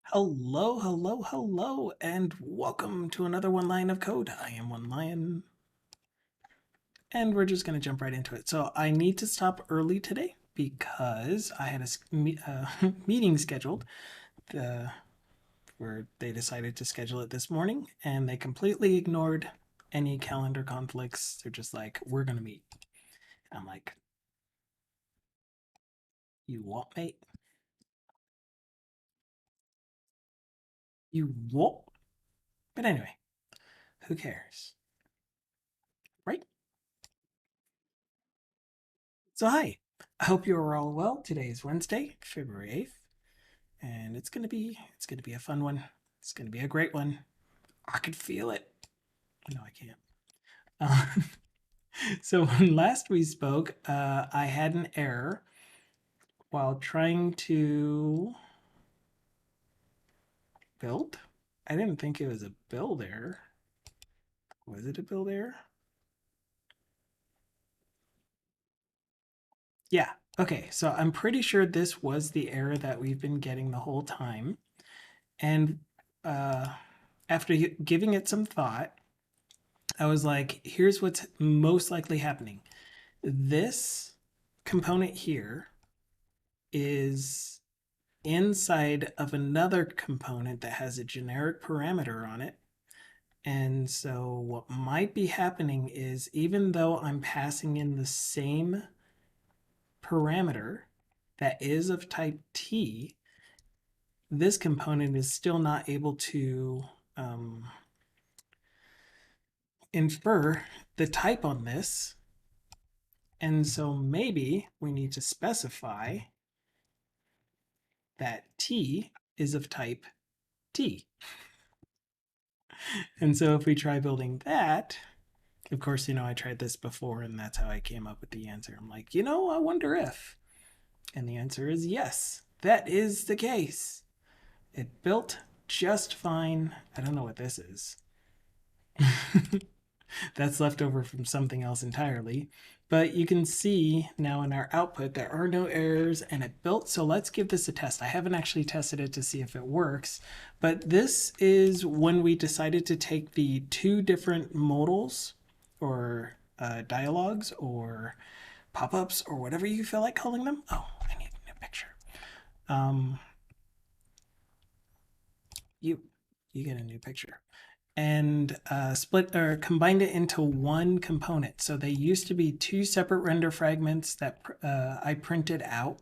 Hello, hello, hello, and welcome to another one line of code. I am One Lion, and we're just going to jump right into it. So I need to stop early today because I had a meeting scheduled where they decided to schedule it this morning, and they completely ignored any calendar conflicts. They're just like, we're going to meet. I'm like, you what, mate? You what? But anyway, who cares? Right? So hi, I hope you are all well. Today is Wednesday, February 8th, and it's gonna be a fun one. It's gonna be a great one. I could feel it. No, I can't. So when last we spoke, I had an error while trying to build. I didn't think it was a build error. Was it a build error? Yeah. Okay, so I'm pretty sure this was the error that we've been getting the whole time. And uh, after giving it some thought, I was like, here's what's most likely happening. This component here is inside of another component that has a generic parameter on it. And so what might be happening is even though I'm passing in the same parameter that is of type T, this component is still not able to infer the type on this. And so maybe we need to specify that T is of type T. And so if we try building that, of course, I tried this before and that's how I came up with the answer. I'm like, I wonder if. And the answer is yes, that is the case. It built just fine. I don't know what this is. That's left over from something else entirely. But you can see now in our output, there are no errors and it built. So let's give this a test. I haven't actually tested it to see if it works, but this is when we decided to take the two different modals or dialogues or pop-ups or whatever you feel like calling them. Oh, I need a new picture. You, you get a new picture. And split or combined it into one component. So they used to be two separate render fragments that I printed out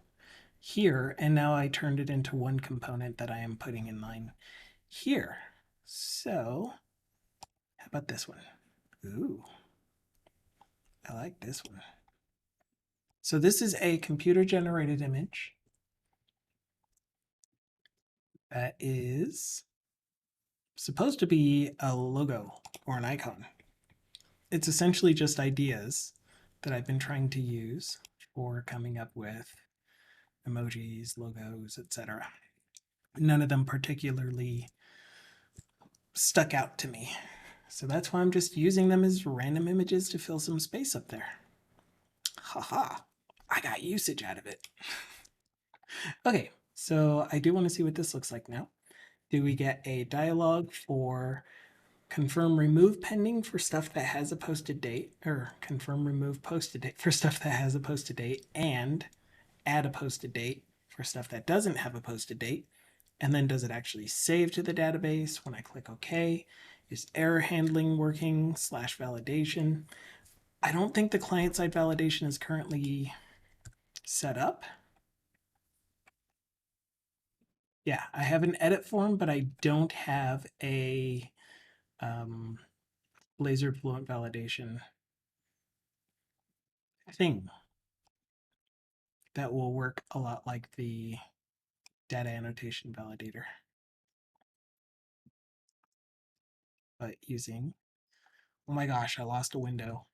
here, and now I turned it into one component that I am putting in line here. So how about this one? Ooh, I like this one. So this is a computer generated image that is supposed to be a logo or an icon. It's essentially just ideas that I've been trying to use for coming up with emojis, logos, etc. None of them particularly stuck out to me. So that's why I'm just using them as random images to fill some space up there. Haha, I got usage out of it. Okay, so I do want to see what this looks like now. Do we get a dialog for confirm remove pending for stuff that has a posted date, or confirm remove posted date for stuff that has a posted date, and add a posted date for stuff that doesn't have a posted date? And then does it actually save to the database when I click OK? Is error handling working / validation? I don't think the client-side validation is currently set up. Yeah, I have an edit form, but I don't have a Blazor Fluent validation thing that will work a lot like the data annotation validator. But using, oh my gosh, I lost a window.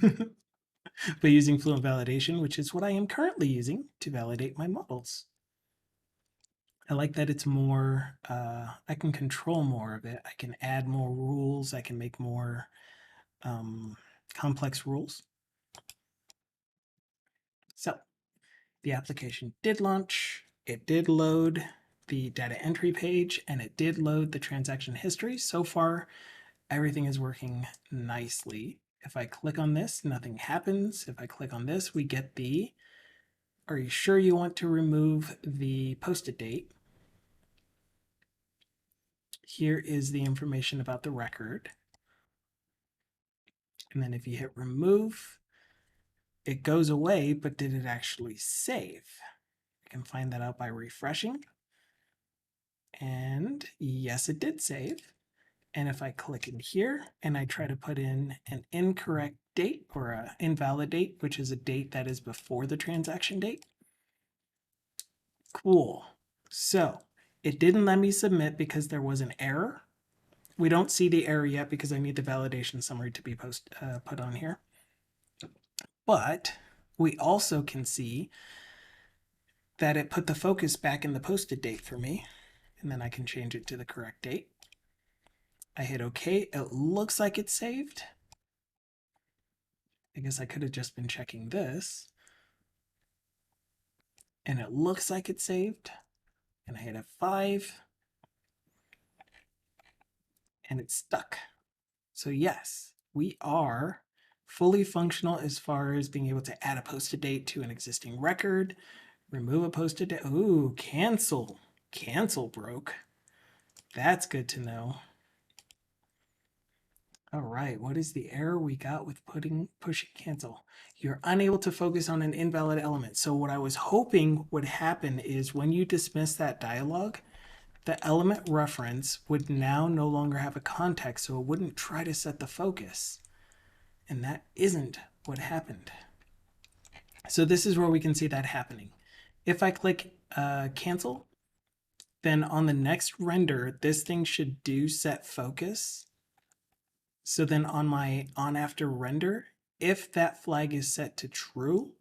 But using Fluent validation, which is what I am currently using to validate my models. I like that it's more, I can control more of it. I can add more rules. I can make more complex rules. So the application did launch. It did load. the data entry page and it did load the transaction history. So far, everything is working nicely. If I click on this, nothing happens. If I click on this, we get the, are you sure you want to remove the posted date? Here is the information about the record. And then if you hit remove, it goes away, but did it actually save? I can find that out by refreshing. And yes, it did save. And if I click in here and I try to put in an incorrect date or an invalid date, which is a date that is before the transaction date. Cool. So it didn't let me submit because there was an error. We don't see the error yet because I need the validation summary to be put on here. But we also can see that it put the focus back in the posted date for me. And then I can change it to the correct date. I hit OK. It looks like it's saved. I guess I could have just been checking this. And it looks like it's saved. And I hit F5. And it's stuck. So yes, we are fully functional as far as being able to add a posted date to an existing record, remove a posted date. Ooh, cancel. Cancel broke. That's good to know. All right, what is the error we got with pushing cancel? You're unable to focus on an invalid element. So what I was hoping would happen is when you dismiss that dialog, the element reference would now no longer have a context, so it wouldn't try to set the focus. And that isn't what happened. So this is where we can see that happening. If I click cancel, then on the next render, this thing should do set focus. So then on my on after render, if that flag is set to true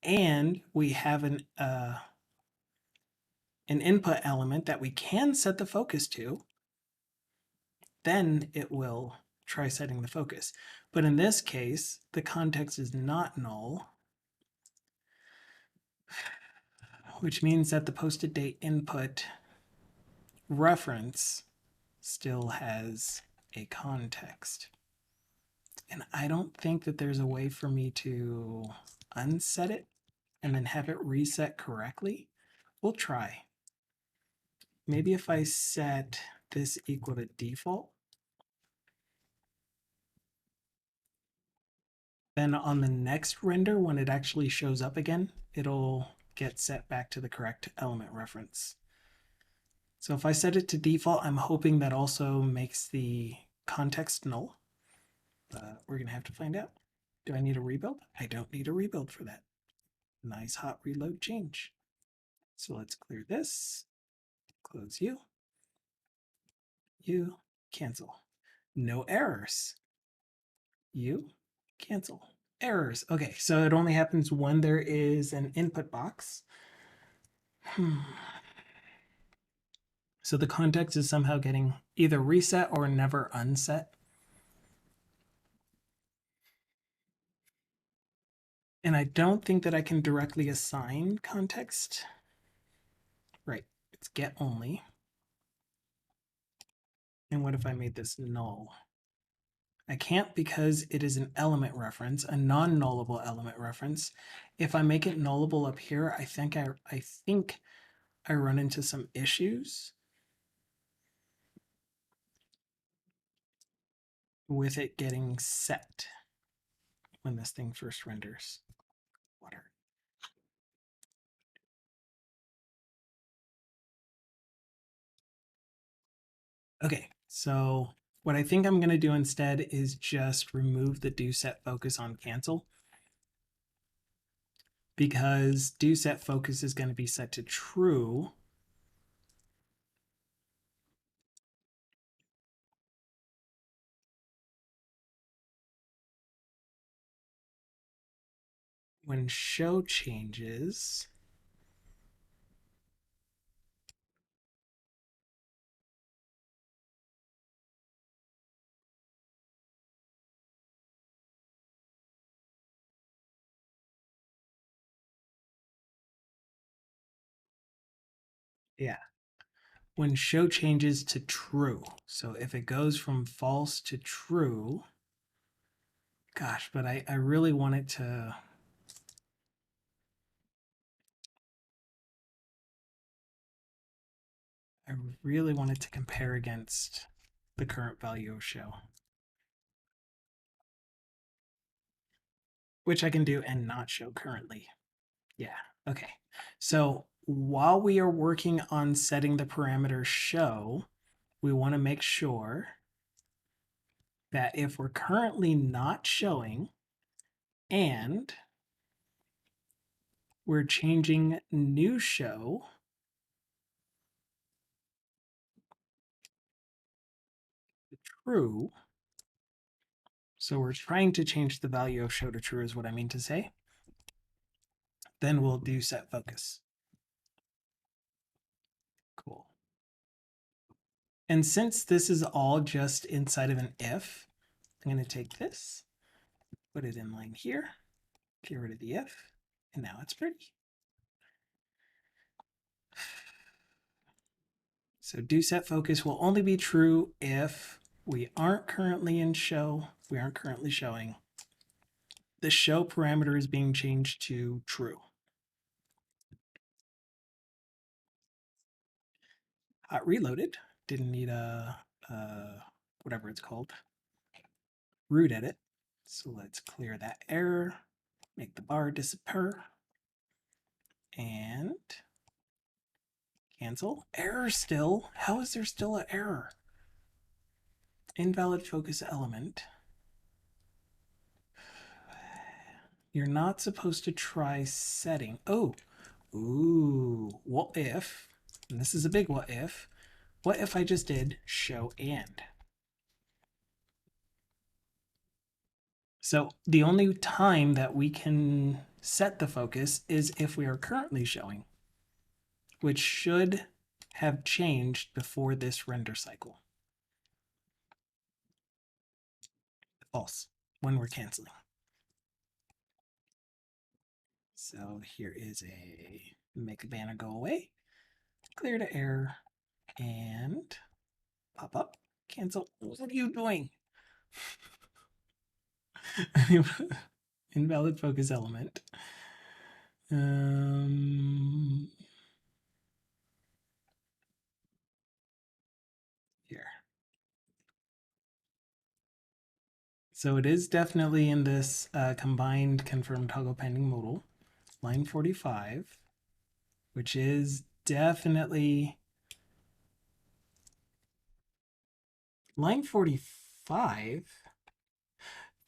and we have an input element that we can set the focus to, then it will try setting the focus. But in this case, the context is not null, which means that the posted date input reference still has a context. And I don't think that there's a way for me to unset it and then have it reset correctly. We'll try. Maybe if I set this equal to default, then on the next render, when it actually shows up again, it'll get set back to the correct element reference. So if I set it to default, I'm hoping that also makes the context null. We're going to have to find out. Do I need a rebuild? I don't need a rebuild for that. Nice hot reload change. So let's clear this, close you, cancel. No errors. You, cancel. Errors. Okay, so it only happens when there is an input box. So the context is somehow getting either reset or never unset. And I don't think that I can directly assign context. Right, it's get only. And what if I made this null? I can't because it is an element reference, a non-nullable element reference. If I make it nullable up here, I think I run into some issues with it getting set when this thing first renders. Water. Okay, so what I think I'm going to do instead is just remove the do set focus on cancel, because do set focus is going to be set to true when show changes. Yeah. when show changes to true. So if it goes from false to true, gosh, but I really want it to, I really want it to compare against the current value of show, which I can do and not show currently. Yeah, okay. So while we are working on setting the parameter show, we want to make sure that if we're currently not showing and we're changing new show to true, so we're trying to change the value of show to true is what I mean to say, then we'll do set focus. Cool. And since this is all just inside of an if, I'm going to take this, put it in line here, get rid of the if, and now it's pretty. So do set focus will only be true if we aren't currently in show, we aren't currently showing. The show parameter is being changed to true. Hot reloaded, didn't need a whatever it's called, root edit. So let's clear that error, make the bar disappear, and cancel. Error still? How is there still an error? Invalid focus element. You're not supposed to try setting. Oh, ooh, what if, and this is a big what if I just did show and? So the only time that we can set the focus is if we are currently showing, which should have changed before this render cycle. False, when we're canceling. So here is a make the banner go away, clear to error, and pop up, cancel. What are you doing? Invalid focus element. Here. So it is definitely in this combined confirmed toggle pending modal, line 45, which is definitely line 45.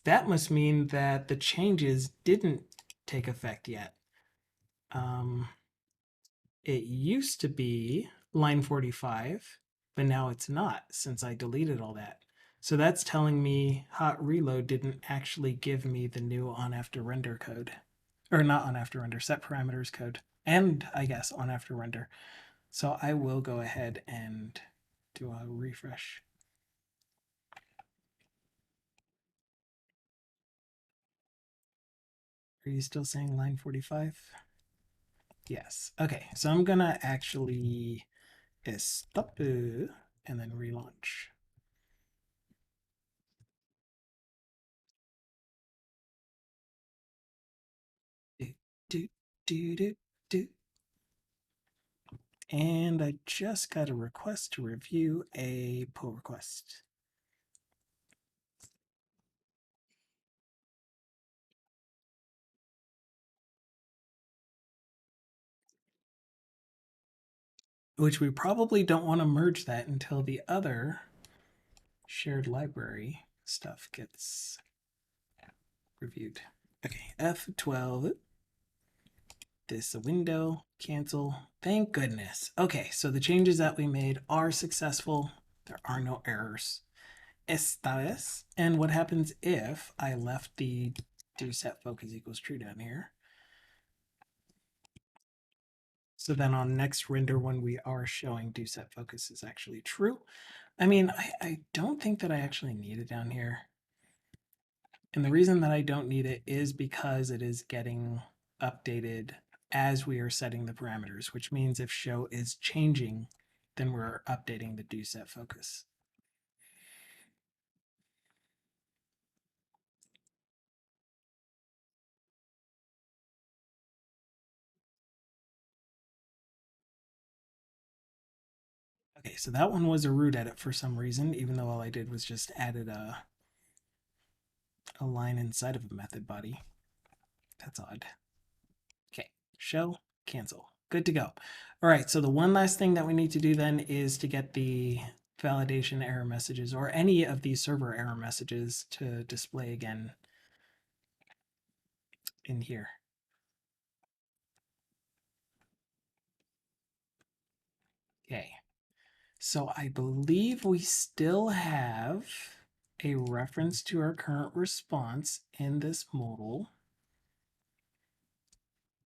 That must mean that the changes didn't take effect yet. It used to be line 45, but now it's not since I deleted all that. So that's telling me hot reload didn't actually give me the new on after render code, or not on after render, set parameters code, and I guess on after render. So I will go ahead and do a refresh. Are you still saying line 45? Yes. Okay, so I'm gonna actually stop and then relaunch. Do, do, do, do. And I just got a request to review a pull request. Which we probably don't want to merge that until the other shared library stuff gets reviewed. Okay, F12. This a window, cancel. Thank goodness. Okay, so the changes that we made are successful. There are no errors. Esta vez. And what happens if I left the do set focus equals true down here? So then on next render, when we are showing do set focus is actually true. I mean, I don't think that I actually need it down here. And the reason that I don't need it is because it is getting updated as we are setting the parameters, which means if show is changing, then we're updating the do set focus. Okay, so that one was a root edit for some reason, even though all I did was just added a line inside of a method body. That's odd. Okay, show, cancel. Good to go. All right, so the one last thing that we need to do then is to get the validation error messages or any of these server error messages to display again in here. Okay, so I believe we still have a reference to our current response in this modal.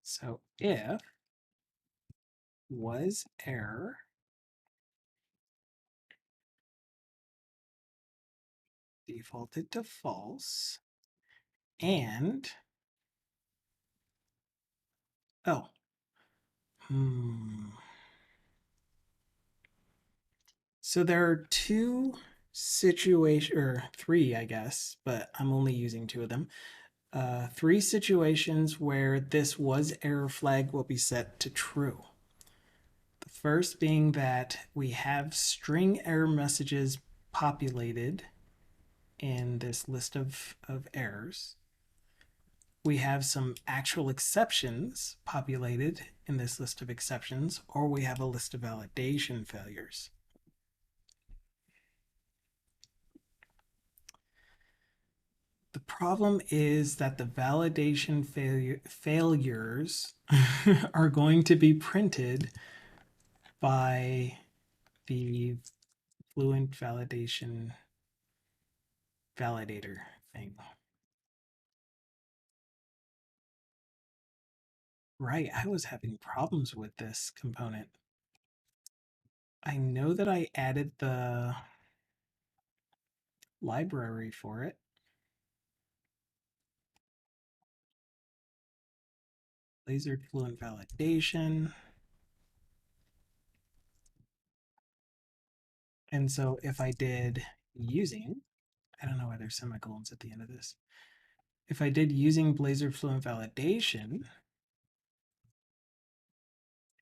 So if was error defaulted to false and oh so there are two situations, or three, I guess, but I'm only using two of them. Three situations where this was error flag will be set to true. The first being that we have string error messages populated in this list of errors. We have some actual exceptions populated in this list of exceptions, or we have a list of validation failures. The problem is that the validation failures are going to be printed by the fluent validation validator thing. Right, I was having problems with this component. I know that I added the library for it. Blazor fluent validation. And so if I did using, I don't know why there's semicolons at the end of this. If I did using Blazor fluent validation,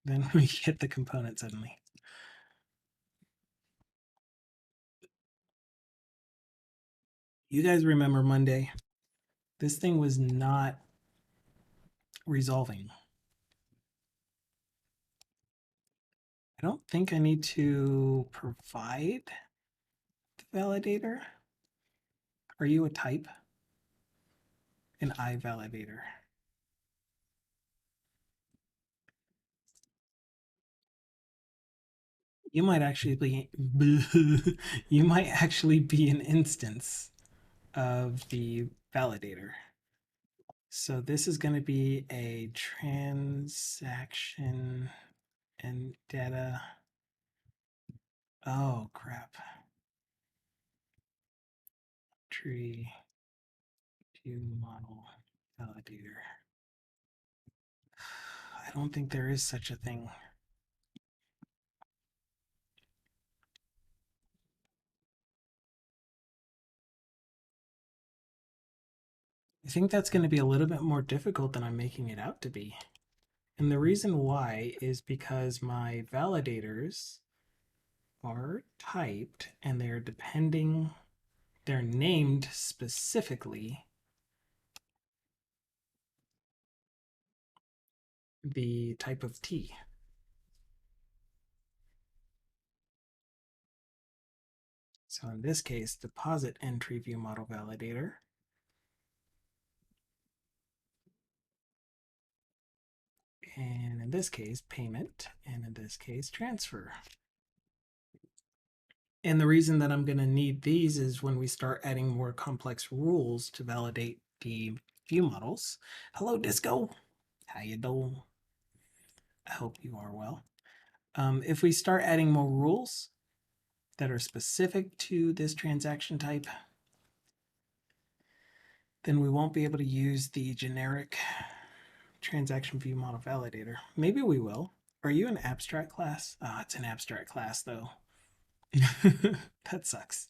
then we get the component suddenly. You guys remember Monday? This thing was not resolving. I don't think I need to provide the validator. Are you a type? An I validator. You might actually be you might actually be an instance of the validator. So this is going to be a transaction and data. Oh crap. Tree view model validator. I don't think there is such a thing. I think that's going to be a little bit more difficult than I'm making it out to be. And the reason why is because my validators are typed and they're named specifically the type of T. So in this case, deposit entry view model validator. And in this case, payment, and in this case, transfer. And the reason that I'm going to need these is when we start adding more complex rules to validate the view models. Hello, Disco. How you doing? I hope you are well. If we start adding more rules that are specific to this transaction type, then we won't be able to use the generic transaction view model validator. Maybe we will. Are you an abstract class? Oh, it's an abstract class though. That sucks.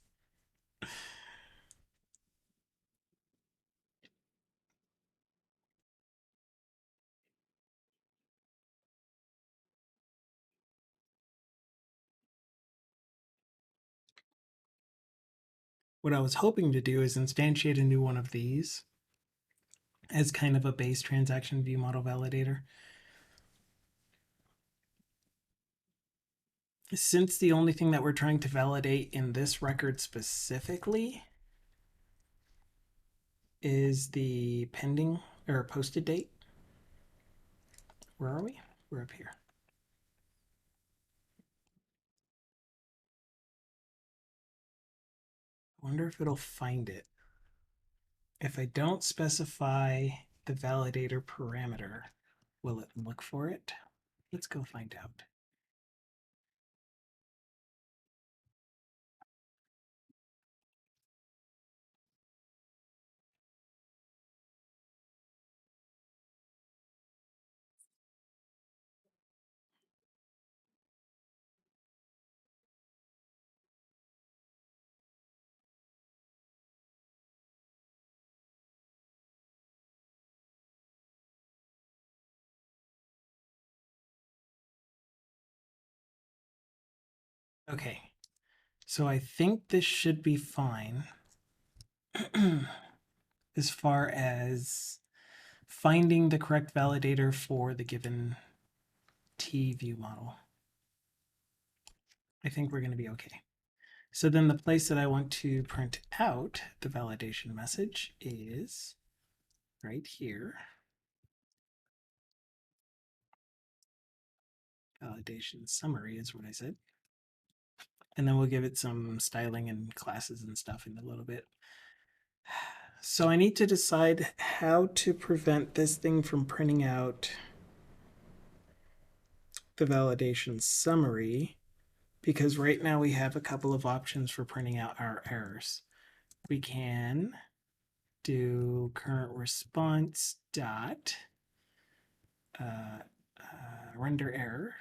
What I was hoping to do is instantiate a new one of these as kind of a base transaction view model validator. Since the only thing that we're trying to validate in this record specifically is the pending or posted date. Where are we? We're up here. I wonder if it'll find it. If I don't specify the validator parameter, will it look for it? Let's go find out. Okay, so I think this should be fine as far as finding the correct validator for the given T view model. I think we're going to be okay. So then the place that I want to print out the validation message is right here. Validation summary is what I said. And then we'll give it some styling and classes and stuff in a little bit. So I need to decide how to prevent this thing from printing out the validation summary, because right now we have a couple of options for printing out our errors. We can do current response dot render error,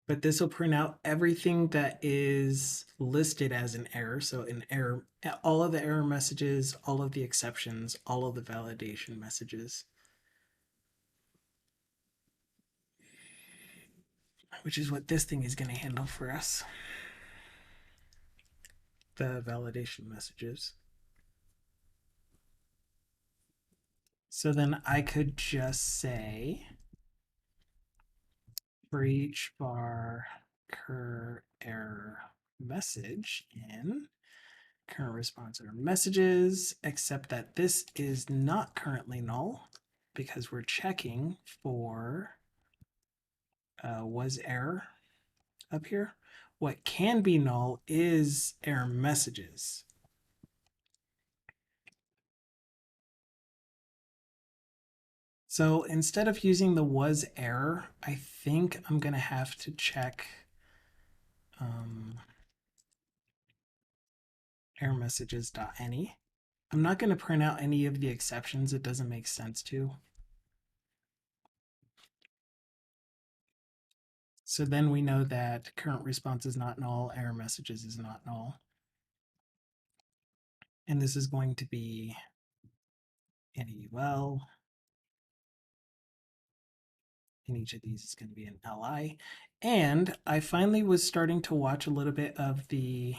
but this will print out everything that is listed as an error. So an error, all of the error messages, all of the exceptions, all of the validation messages, which is what this thing is going to handle for us. The validation messages. So then I could just say for each var cur error message in current response error messages, except that this is not currently null because we're checking for was error up here. What can be null is error messages. So instead of using the was error, I think I'm going to have to check error messages.any. I'm not going to print out any of the exceptions. It doesn't make sense to. So then we know that current response is not null, error messages is not null. And this is going to be NEUL. And each of these is going to be an LI. And I finally was starting to watch a little bit of the...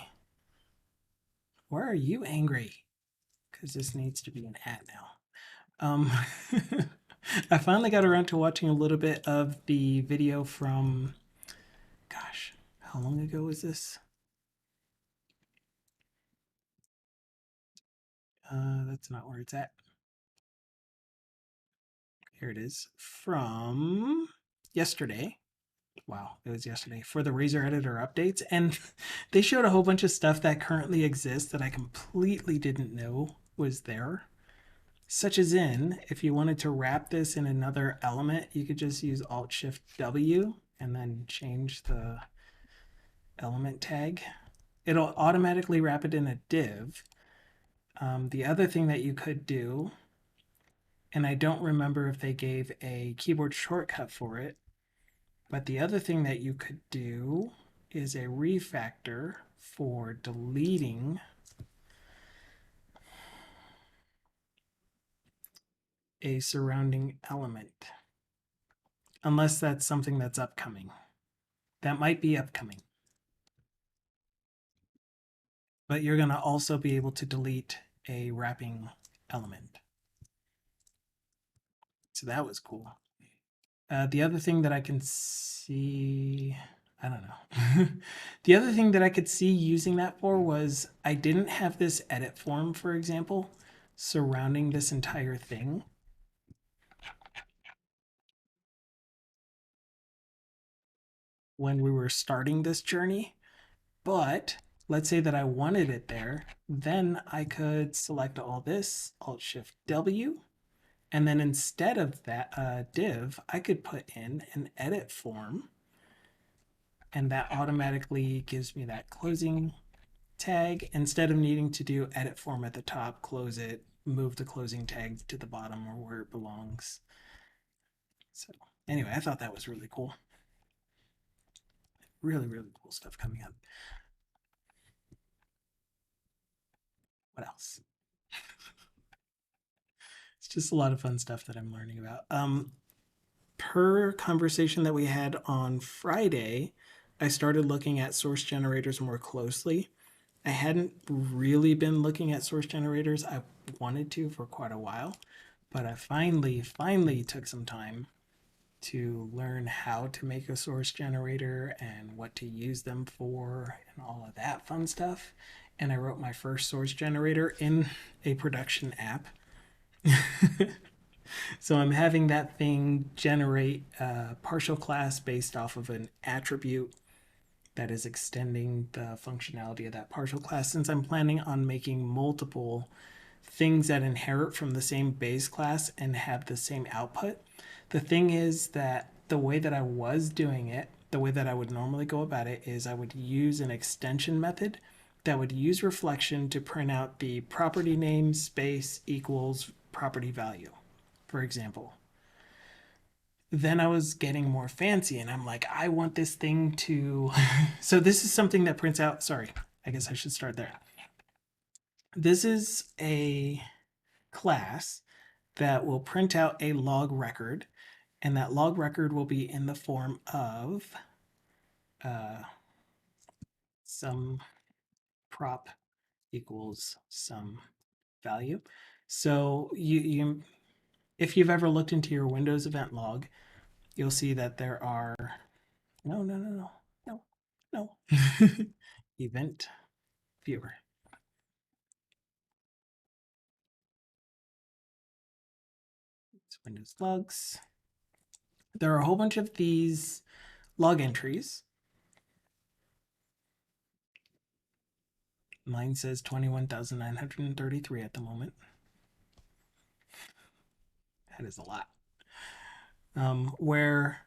Why are you angry? Because this needs to be an at now. I finally got around to watching a little bit of the video from... Gosh, how long ago was this? That's not where it's at. Here it is. From yesterday. Wow, it was yesterday for the Razor editor updates. And they showed a whole bunch of stuff that currently exists that I completely didn't know was there. Such as in, if you wanted to wrap this in another element, you could just use Alt-Shift-W and then change the element tag. It'll automatically wrap it in a div. The other thing that you could do And I don't remember if they gave a keyboard shortcut for it. But the other thing that you could do is a refactor for deleting a surrounding element. Unless that's something that's upcoming. That might be upcoming. But you're going to also be able to delete a wrapping element. So that was cool. The other thing that I can see, I don't know. The other thing that I could see using that for was I didn't have this edit form, for example, surrounding this entire thing. When we were starting this journey, but let's say that I wanted it there, then I could select all this, Alt-Shift-W, and then instead of that div, I could put in an edit form, and that automatically gives me that closing tag instead of needing to do edit form at the top, close it, move the closing tag to the bottom or where it belongs. So anyway, I thought that was really cool. Really, really cool stuff coming up. What else? It's just a lot of fun stuff that I'm learning about. Per conversation that we had on Friday, I started looking at source generators more closely. I hadn't really been looking at source generators. I wanted to for quite a while, but I finally took some time to learn how to make a source generator and what to use them for and all of that fun stuff. And I wrote my first source generator in a production app. So I'm having that thing generate a partial class based off of an attribute that is extending the functionality of that partial class, since I'm planning on making multiple things that inherit from the same base class and have the same output. The thing is that the way that I was doing it, the way that I would normally go about it, is I would use an extension method that would use reflection to print out the property name space equals property value, for example. Then I was getting more fancy and I'm like, I want this thing to. So this is something that prints out. Sorry, I guess I should start there. This is a class that will print out a log record, and that log record will be in the form of some prop equals some value. So if you've ever looked into your Windows event log, you'll see that there are no event viewer. It's Windows logs. There are a whole bunch of these log entries. Mine says 21,933 at the moment. That is a lot. Where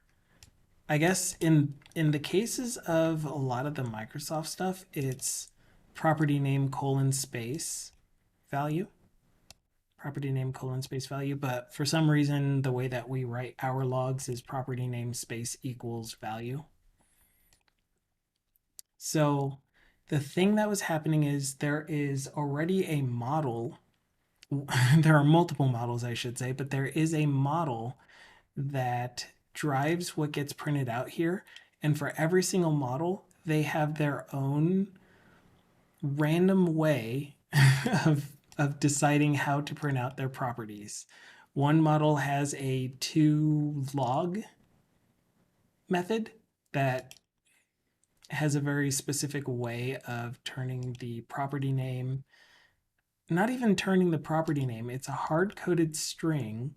I guess in the cases of a lot of the Microsoft stuff, it's property name colon space value. Property name colon space value, but for some reason the way that we write our logs is property name space equals value. So the thing that was happening is there is already a model. There are multiple models, I should say, but there is a model that drives what gets printed out here. And for every single model, they have their own random way of deciding how to print out their properties. One model has a toLog method that has a very specific way of turning the property name, not even turning the property name, it's a hard-coded string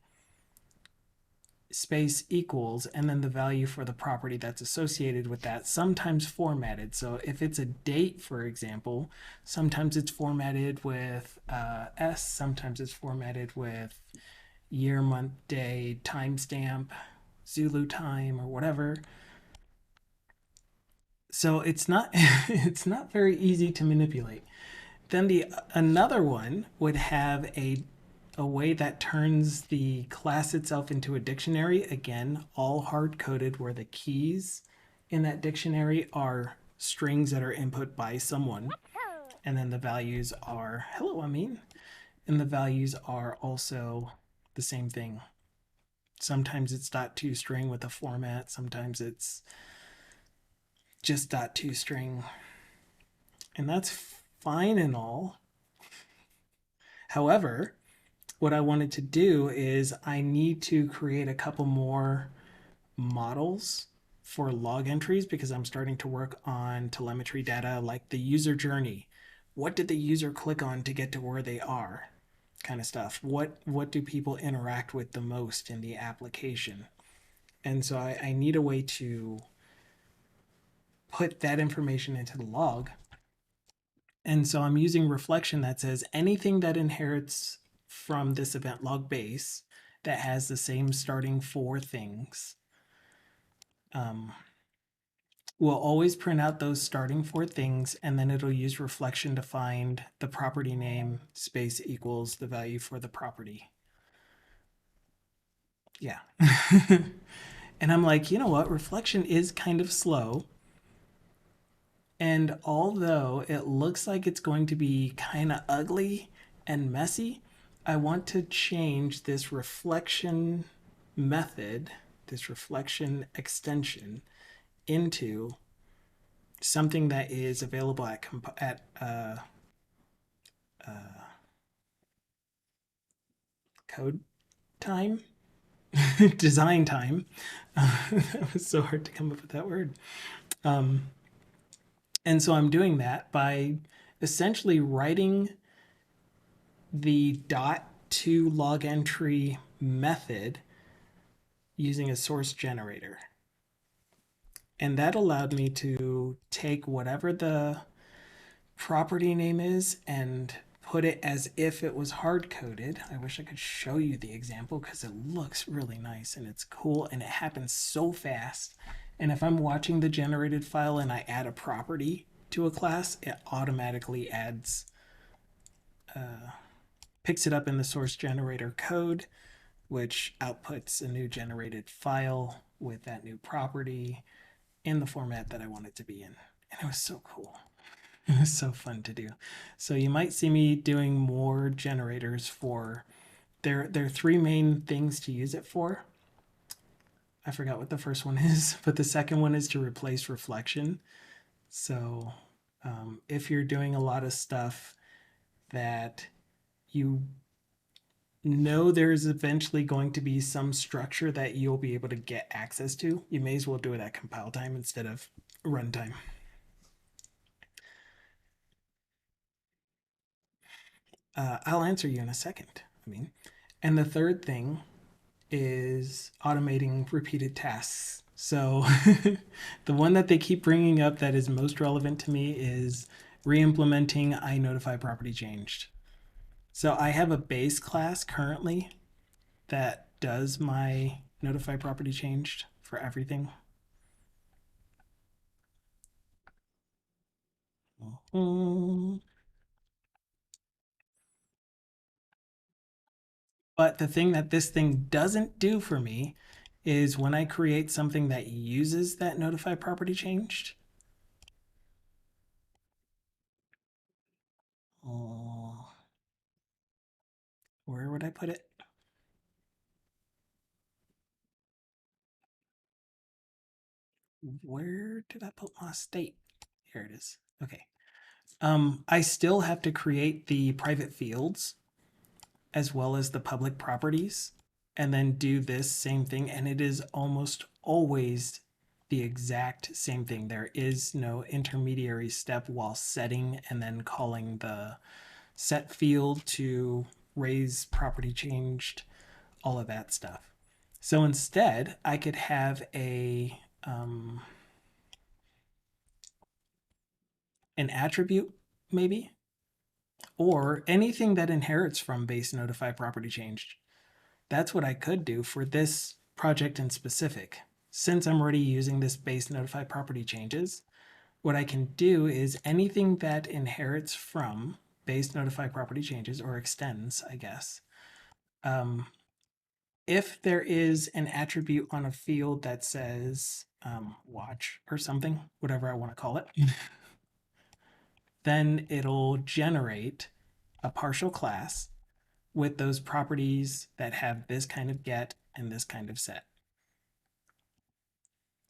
space equals and then the value for the property that's associated with that, sometimes formatted. So if it's a date, for example, sometimes it's formatted with S, sometimes it's formatted with year, month, day, timestamp, Zulu time, or whatever. So it's not it's not very easy to manipulate. Then another one would have a a way that turns the class itself into a dictionary. Again, all hard coded, where the keys in that dictionary are strings that are input by someone. And then the values are, hello, Amin. And the values are also the same thing. Sometimes it's .toString with a format. Sometimes it's just .toString. And that's fine and all. However, what I wanted to do is I need to create a couple more models for log entries because I'm starting to work on telemetry data like the user journey. What did the user click on to get to where they are? Kind of stuff. What do people interact with the most in the application? And so I need a way to put that information into the log. And so I'm using reflection that says anything that inherits from this event log base that has the same starting four things will always print out those starting four things, and then it'll use reflection to find the property name space equals the value for the property. Yeah. And I'm like, you know what? Reflection is kind of slow. And although it looks like it's going to be kind of ugly and messy, I want to change this reflection method, this reflection extension, into something that is available at code time, design time. That was so hard to come up with that word. And so I'm doing that by essentially writing the dot to log entry method using a source generator. And that allowed me to take whatever the property name is and put it as if it was hard coded. I wish I could show you the example because it looks really nice and it's cool and it happens so fast. And if I'm watching the generated file and I add a property to a class, it automatically adds, picks it up in the source generator code, which outputs a new generated file with that new property in the format that I want it to be in. And it was so cool. It was so fun to do. So you might see me doing more generators for, there are three main things to use it for. I forgot what the first one is, but the second one is to replace reflection. So if you're doing a lot of stuff that you know there's eventually going to be some structure that you'll be able to get access to, you may as well do it at compile time instead of runtime. I'll answer you in a second. And the third thing is automating repeated tasks. So the one that they keep bringing up that is most relevant to me is re-implementing iNotify property changed. So I have a base class currently that does my notify property changed for everything. But the thing that this thing doesn't do for me is when I create something that uses that notify property changed. Oh, where would I put it? Where did I put my state? Here it is. Okay. I still have to create the private fields as well as the public properties and then do this same thing. And it is almost always the exact same thing. There is no intermediary step while setting and then calling the set field to raise property changed, all of that stuff. So instead, I could have an attribute maybe, or anything that inherits from base notify property changed. That's what I could do for this project in specific. Since I'm already using this base notify property changes, what I can do is anything that inherits from base notify property changes or extends, I guess, Um, if there is an attribute on a field that says watch or something, whatever I want to call it, then it'll generate a partial class with those properties that have this kind of get and this kind of set.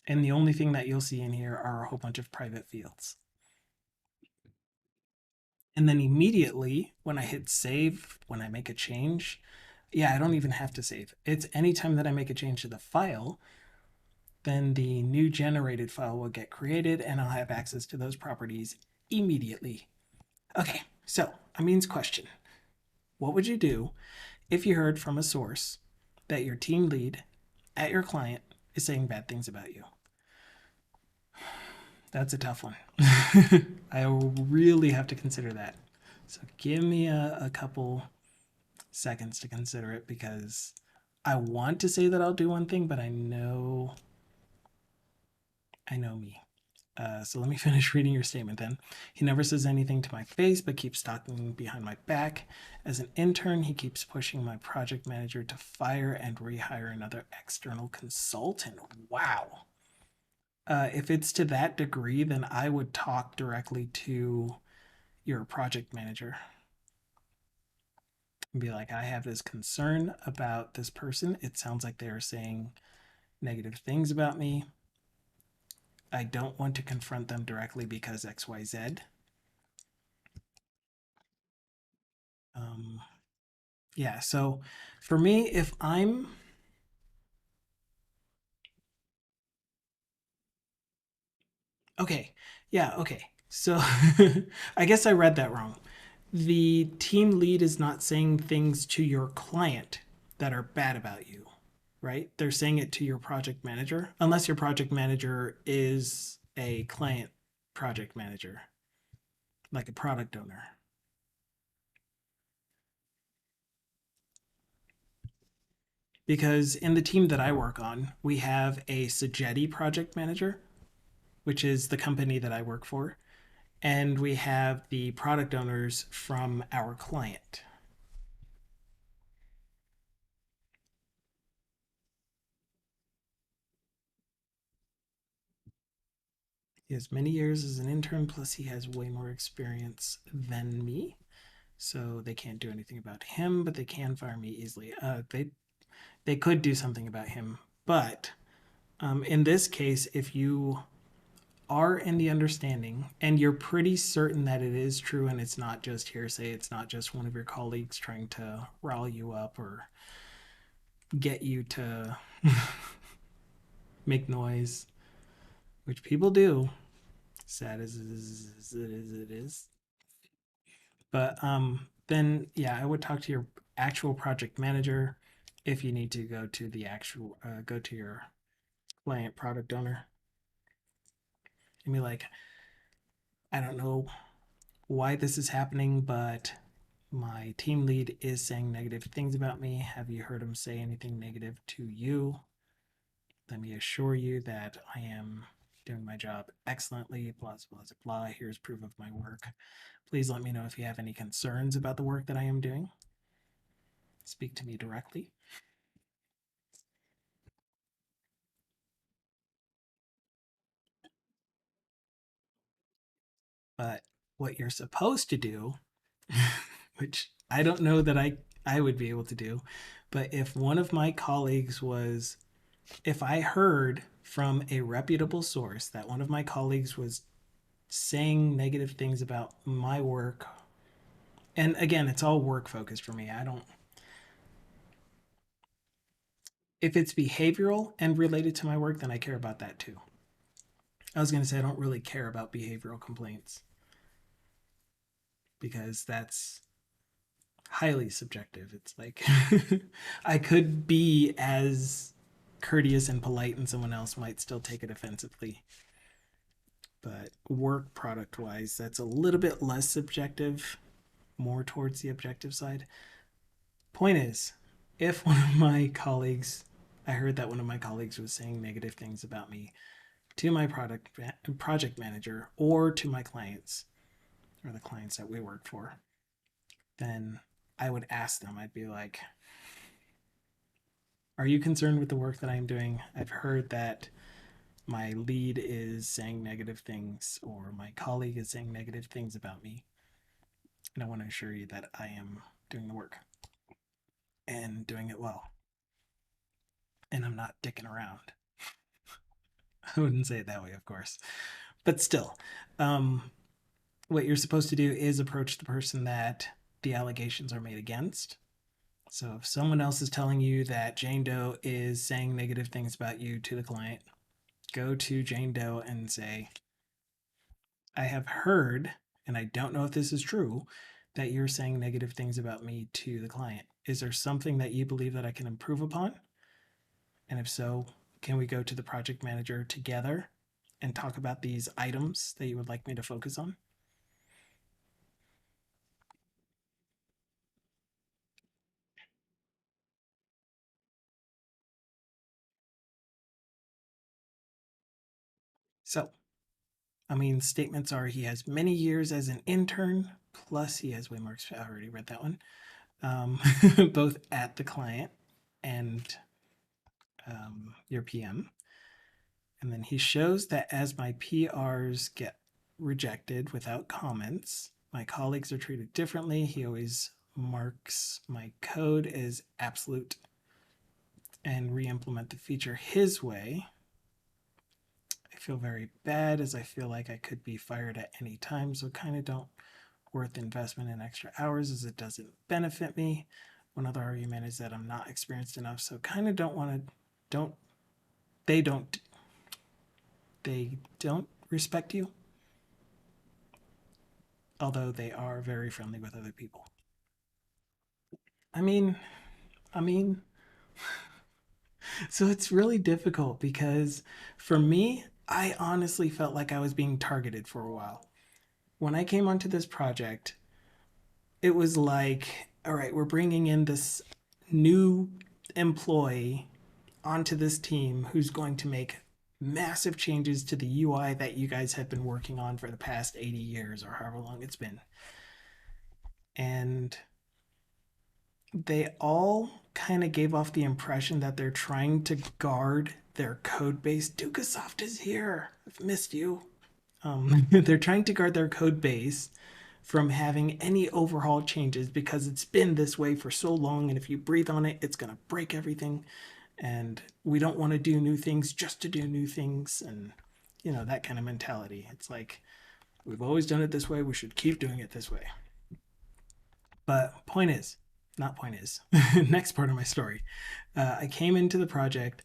And the only thing that you'll see in here are a whole bunch of private fields. And then immediately when I hit save, when I make a change, yeah, I don't even have to save. It's anytime that I make a change to the file, then the new generated file will get created and I'll have access to those properties immediately. Okay, so Amin's question. What would you do if you heard from a source that your team lead at your client is saying bad things about you? That's a tough one. I really have to consider that. So give me a couple seconds to consider it because I want to say that I'll do one thing, but I know me. So let me finish reading your statement then. He never says anything to my face, but keeps talking behind my back. As an intern, he keeps pushing my project manager to fire and rehire another external consultant. Wow. If it's to that degree, then I would talk directly to your project manager and be like, I have this concern about this person. It sounds like they are saying negative things about me. I don't want to confront them directly because XYZ. Um, yeah, so for me, if I'm okay, yeah, okay. So I guess I read that wrong. The team lead is not saying things to your client that are bad about you, right? They're saying it to your project manager, unless your project manager is a client project manager, like a product owner. Because in the team that I work on, we have a Sagetti project manager, which is the company that I work for, and we have the product owners from our client. He has many years as an intern, plus he has way more experience than me. So they can't do anything about him, but they can fire me easily. They could do something about him, but in this case, if you are in the understanding and you're pretty certain that it is true and it's not just hearsay, it's not just one of your colleagues trying to rile you up or get you to make noise, which people do, sad as it is. But then yeah, I would talk to your actual project manager if you need to go to the actual go to your client product owner and be like, I don't know why this is happening, but my team lead is saying negative things about me. Have you heard him say anything negative to you? Let me assure you that I am doing my job excellently. Blah, blah, blah, blah. Here's proof of my work. Please let me know if you have any concerns about the work that I am doing. Speak to me directly. But what you're supposed to do, which I don't know that I would be able to do, but if one of my colleagues was, if I heard from a reputable source that one of my colleagues was saying negative things about my work, and again, it's all work focused for me. I don't, if it's behavioral and related to my work, then I care about that too. I was going to say I don't really care about behavioral complaints because that's highly subjective. It's like I could be as courteous and polite, and someone else might still take it offensively. But work product wise, that's a little bit less subjective, more towards the objective side. Point is, if one of my colleagues, I heard that one of my colleagues was saying negative things about me to my project manager or to my clients or the clients that we work for, then I would ask them. I'd be like, Are you concerned with the work that I'm doing? I've heard that my lead is saying negative things or my colleague is saying negative things about me. And I want to assure you that I am doing the work and doing it well. And I'm not dicking around. I wouldn't say it that way, of course. But still, what you're supposed to do is approach the person that the allegations are made against. So if someone else is telling you that Jane Doe is saying negative things about you to the client, go to Jane Doe and say, I have heard, and I don't know if this is true, that you're saying negative things about me to the client. Is there something that you believe that I can improve upon? And if so, can we go to the project manager together and talk about these items that you would like me to focus on? So, I mean, statements are he has many years as an intern, plus he has way more. I already read that one. Both at the client and your PM. And then he shows that as my PRs get rejected without comments, my colleagues are treated differently. He always marks my code as absolute and re-implement the feature his way. I feel very bad as I feel like I could be fired at any time, so kind of don't worth the investment in extra hours as it doesn't benefit me. One other argument is that I'm not experienced enough, so kind of don't want to don't they don't they don't respect you, although they are very friendly with other people. I mean, I mean, so it's really difficult because for me, I honestly felt like I was being targeted for a while. When I came onto this project, it was like, all right, we're bringing in this new employee onto this team who's going to make massive changes to the UI that you guys have been working on for the past 80 years or however long it's been. And they all kind of gave off the impression that they're trying to guard their code base. Dukasoft is here. I've missed you. They're trying to guard their code base from having any overhaul changes because it's been this way for so long. And if you breathe on it, it's going to break everything. And we don't want to do new things just to do new things. And, that kind of mentality. It's like, we've always done it this way. We should keep doing it this way. But not point is, next part of my story. I came into the project.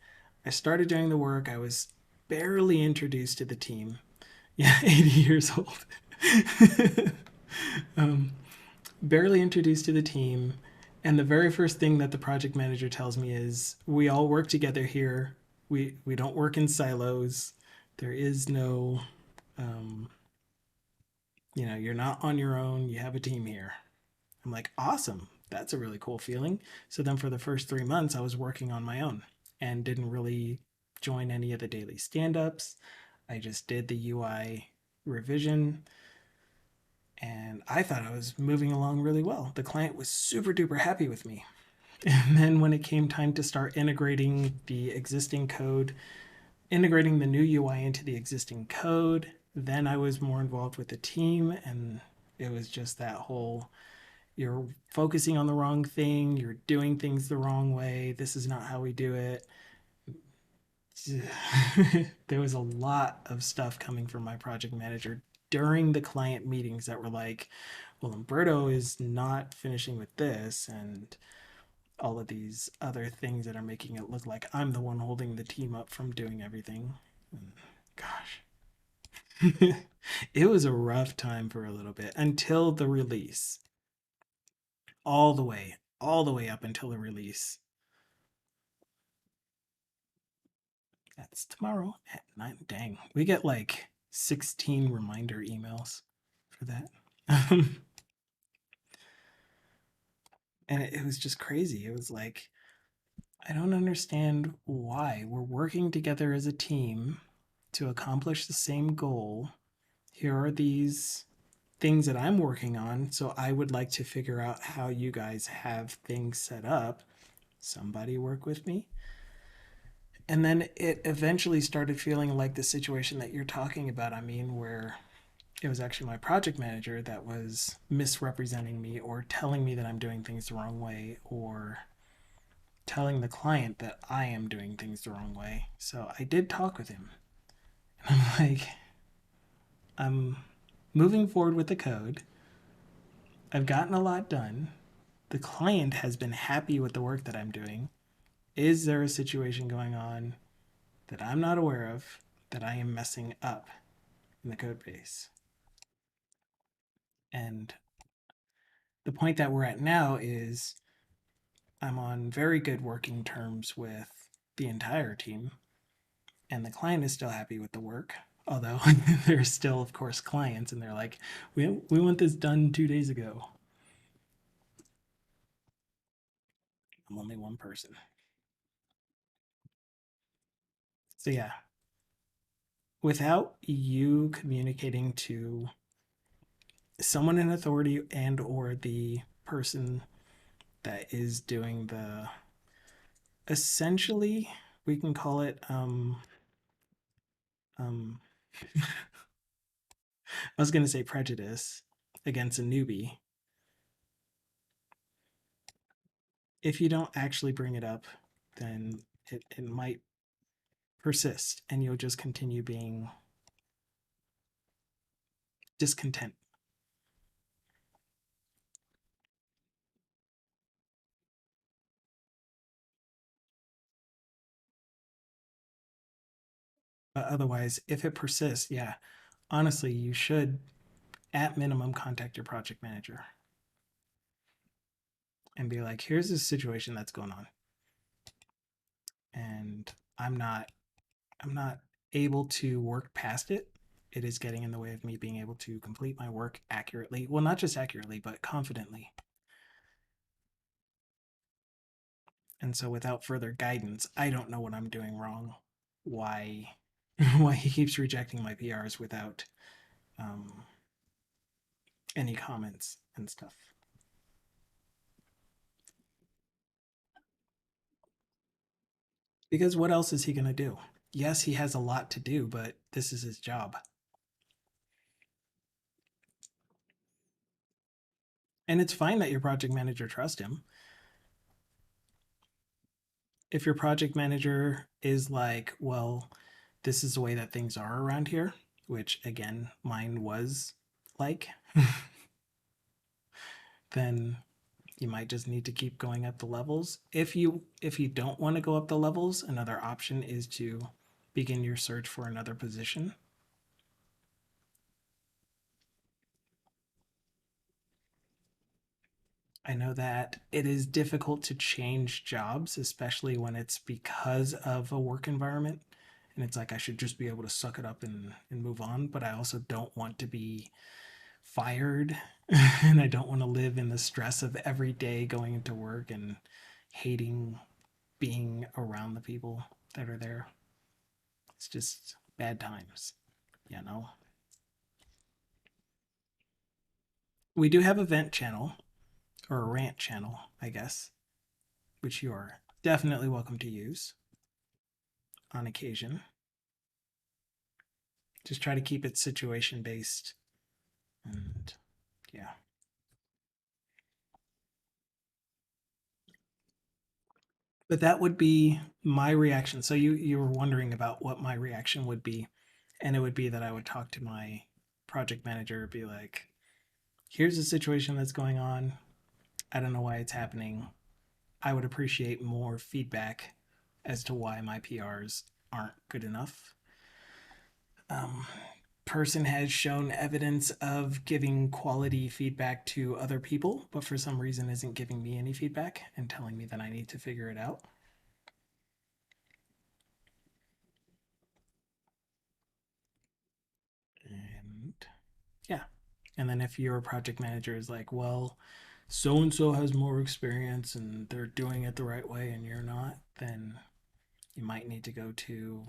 I started doing the work. I was barely introduced to the team. Yeah, 80 years old. um, Barely introduced to the team. And the very first thing that the project manager tells me is, we all work together here. We don't work in silos. There is no, you're not on your own. You have a team here. I'm like, awesome. That's a really cool feeling. So then for the first 3 months, I was working on my own and didn't really join any of the daily stand ups. I just did the UI revision and I thought I was moving along really well. The client was super duper happy with me. And then when it came time to start integrating the existing code, integrating the new UI into the existing code, then I was more involved with the team and it was just that whole, you're focusing on the wrong thing, you're doing things the wrong way, this is not how we do it. There was a lot of stuff coming from my project manager during the client meetings that were like, well, Umberto is not finishing with this, and all of these other things that are making it look like I'm the one holding the team up from doing everything. And gosh, it was a rough time for a little bit until the release. All the way up until the release. That's tomorrow at 9. Dang, we get like 16 reminder emails for that. And it was just crazy. It was like, I don't understand why we're working together as a team to accomplish the same goal. Here are these things that I'm working on. So I would like to figure out how you guys have things set up somebody work with me. And then it eventually started feeling like the situation that you're talking about. I mean, where it was actually my project manager that was misrepresenting me or telling me that I'm doing things the wrong way or telling the client that I am doing things the wrong way. So I did talk with him. And I'm like, I'm moving forward with the code. I've gotten a lot done. The client has been happy with the work that I'm doing. Is there a situation going on that I'm not aware of that I am messing up in the code base? And the point that we're at now is I'm on very good working terms with the entire team, and the client is still happy with the work. Although there's still, of course, clients, and they're like, we want this done 2 days ago. I'm only one person. So, yeah, without you communicating to someone in authority and or the person that is doing the essentially we can call it um I was going to say prejudice against a newbie. If you don't actually bring it up, then it might persist and you'll just continue being discontent. But otherwise, if it persists, yeah, honestly, you should at minimum contact your project manager and be like, here's this situation that's going on. And I'm not able to work past it. It is getting in the way of me being able to complete my work accurately. Well, not just accurately, but confidently. And so without further guidance, I don't know what I'm doing wrong. Why why he keeps rejecting my PRs without um, any comments and stuff. Because what else is he going to do? Yes, he has a lot to do, but this is his job. And it's fine that your project manager trusts him. If your project manager is like, well, this is the way that things are around here, which again, mine was like, then you might just need to keep going up the levels. If you don't want to go up the levels, another option is to begin your search for another position. I know that it is difficult to change jobs, especially when it's because of a work environment. And it's like I should just be able to suck it up and move on. But I also don't want to be fired and I don't want to live in the stress of every day going into work and hating being around the people that are there. It's just bad times, you know. We do have a vent channel or a rant channel, I guess, which you are definitely welcome to use on occasion. Just try to keep it situation based and yeah. But that would be my reaction. So you were wondering about what my reaction would be, and it would be that I would talk to my project manager, be like, "Here's the situation that's going on. I don't know why it's happening. I would appreciate more feedback as to why my PRs aren't good enough." Um, Person has shown evidence of giving quality feedback to other people, but for some reason isn't giving me any feedback and telling me that I need to figure it out. And yeah. And then if your project manager is like, well, so and so has more experience and they're doing it the right way and you're not, then you might need to go to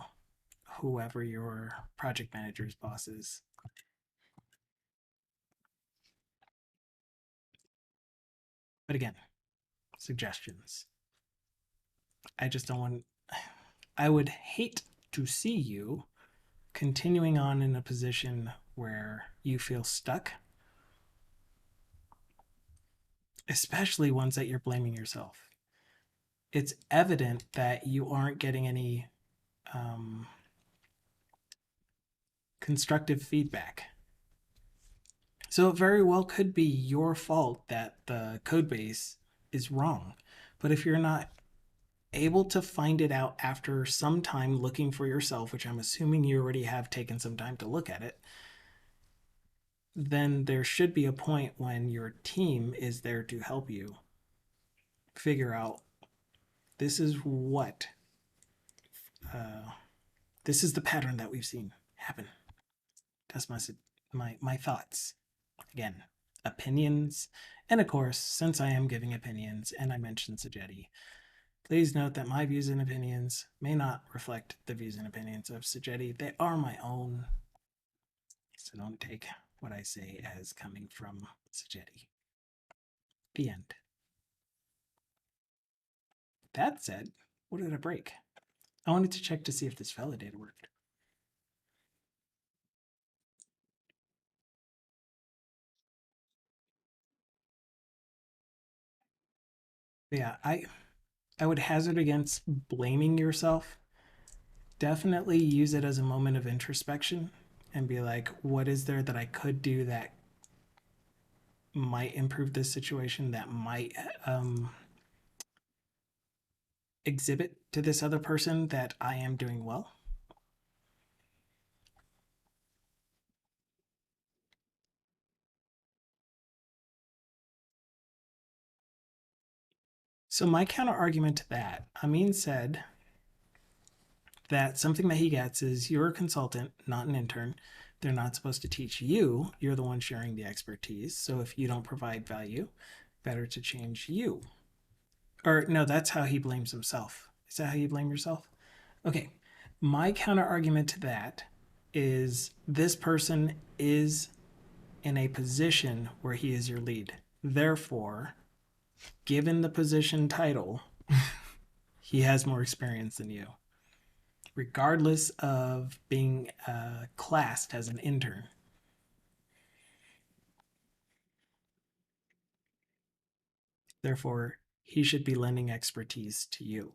whoever your project manager's boss is. But again, suggestions. I just don't want, I would hate to see you continuing on in a position where you feel stuck, especially ones that you're blaming yourself. It's evident that you aren't getting any um, constructive feedback. So it very well could be your fault that the code base is wrong. But if you're not able to find it out after some time looking for yourself, which I'm assuming you already have taken some time to look at it, then there should be a point when your team is there to help you figure out this is what this is the pattern that we've seen happen. That's my thoughts. Again, opinions, and of course, since I am giving opinions and I mentioned Sajetti, please note that my views and opinions may not reflect the views and opinions of Sajetti. They are my own, so don't take what I say as coming from Sajetti. The end. That said, what did I break? I wanted to check to see if this validator worked. But yeah, I would hazard against blaming yourself. Definitely use it as a moment of introspection and be like, what is there that I could do that might improve this situation, that might exhibit to this other person that I am doing well? So my counter argument to that, Amin said that something that he gets is you're a consultant, not an intern. They're not supposed to teach you. You're the one sharing the expertise. So if you don't provide value, better to change you. Or no, that's how he blames himself. Is that how you blame yourself? Okay. My counter argument to that is this person is in a position where he is your lead. Therefore, given the position title, he has more experience than you, regardless of being classed as an intern. Therefore, he should be lending expertise to you.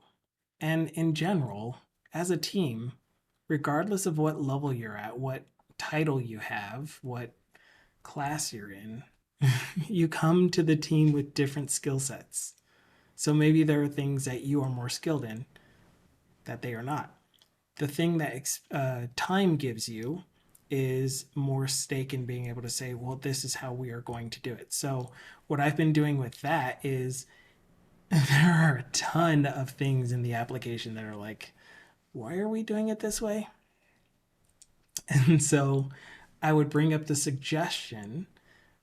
And in general, as a team, regardless of what level you're at, what title you have, what class you're in, you come to the team with different skill sets. So maybe there are things that you are more skilled in that they are not. The thing that time gives you is more stake in being able to say, well, this is how we are going to do it. So, what I've been doing with that is there are a ton of things in the application that are like, why are we doing it this way? And so I would bring up the suggestion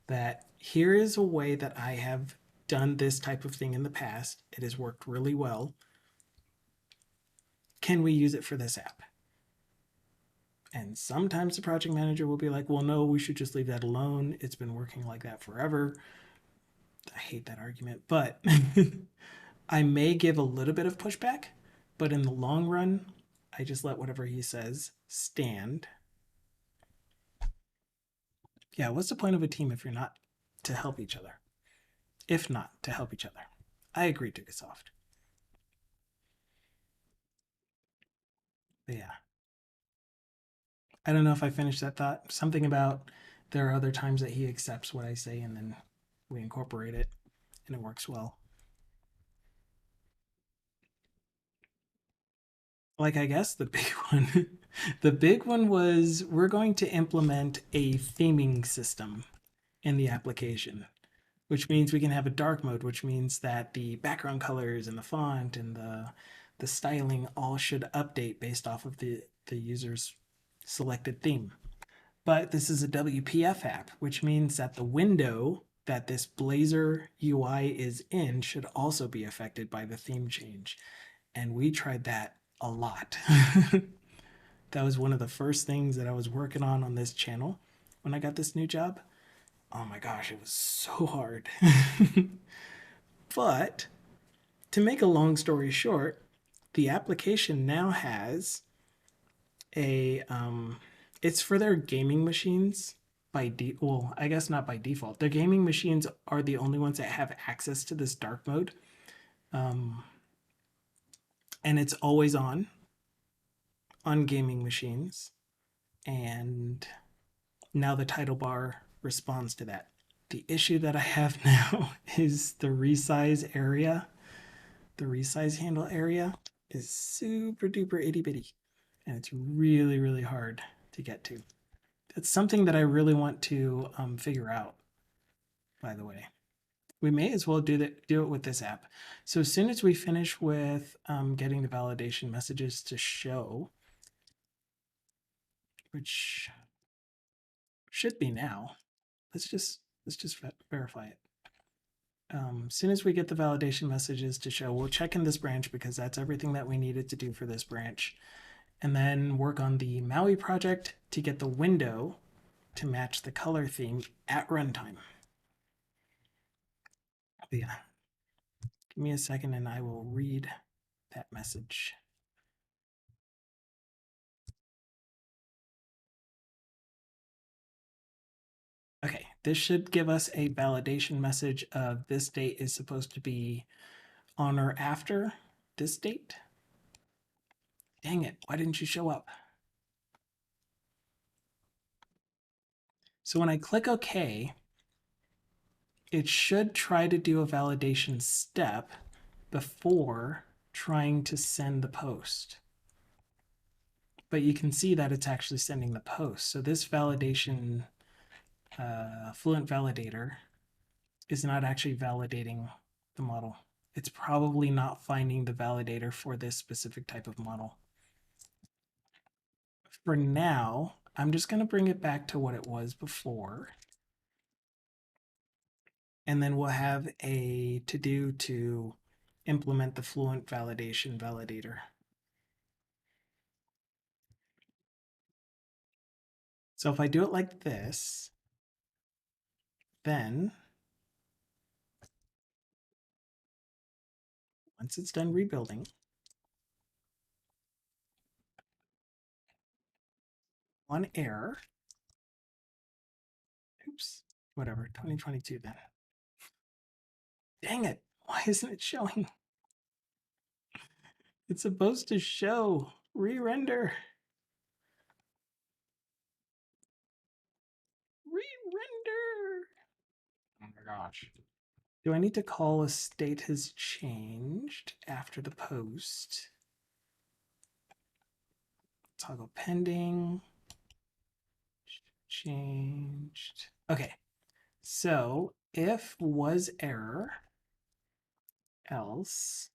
that here is a way that I have done this type of thing in the past. It has worked really well. Can we use it for this app? And sometimes the project manager will be like, well, no, we should just leave that alone. It's been working like that forever. I hate that argument, but I may give a little bit of pushback, but in the long run, I just let whatever he says stand. Yeah, what's the point of a team if you're not to help each other? If not to help each other. I agree, Tigasoft. But yeah. I don't know if I finished that thought. Something about there are other times that he accepts what I say and then we incorporate it and it works well. Like, I guess the big one, the big one was we're going to implement a theming system in the application, which means we can have a dark mode, which means that the background colors and the font and the styling all should update based off of the user's selected theme. But this is a WPF app, which means that the window that this Blazor UI is in should also be affected by the theme change. And we tried that a lot. That was one of the first things that I was working on this channel when I got this new job. Oh my gosh, it was so hard. But to make a long story short, the application now has a it's for their gaming machines well, I guess not by default. Their gaming machines are the only ones that have access to this dark mode. Um, and it's always on gaming machines. And now the title bar responds to that. The issue that I have now is the resize area. The resize handle area is super duper itty bitty, and it's really, really hard to get to. It's something that I really want to figure out, by the way. We may as well do it with this app. So as soon as we finish with getting the validation messages to show, which should be now, let's just verify it. As soon as we get the validation messages to show, we'll check in this branch because that's everything that we needed to do for this branch, and then work on the Maui project to get the window to match the color theme at runtime. But yeah, give me a second and I will read that message. Okay, this should give us a validation message of this date is supposed to be on or after this date. Dang it, why didn't you show up? So when I click OK, it should try to do a validation step before trying to send the post. But you can see that it's actually sending the post. So this validation Fluent validator is not actually validating the model. It's probably not finding the validator for this specific type of model. For now, I'm just going to bring it back to what it was before. And then we'll have a to-do to implement the Fluent validation validator. So if I do it like this, then once it's done rebuilding, one error, oops, whatever, 2022 then. Dang it, why isn't it showing? It's supposed to show re-render. Re-render. Oh my gosh. Do I need to call a state has changed after the post? Toggle pending. Changed. Okay. So if was error, else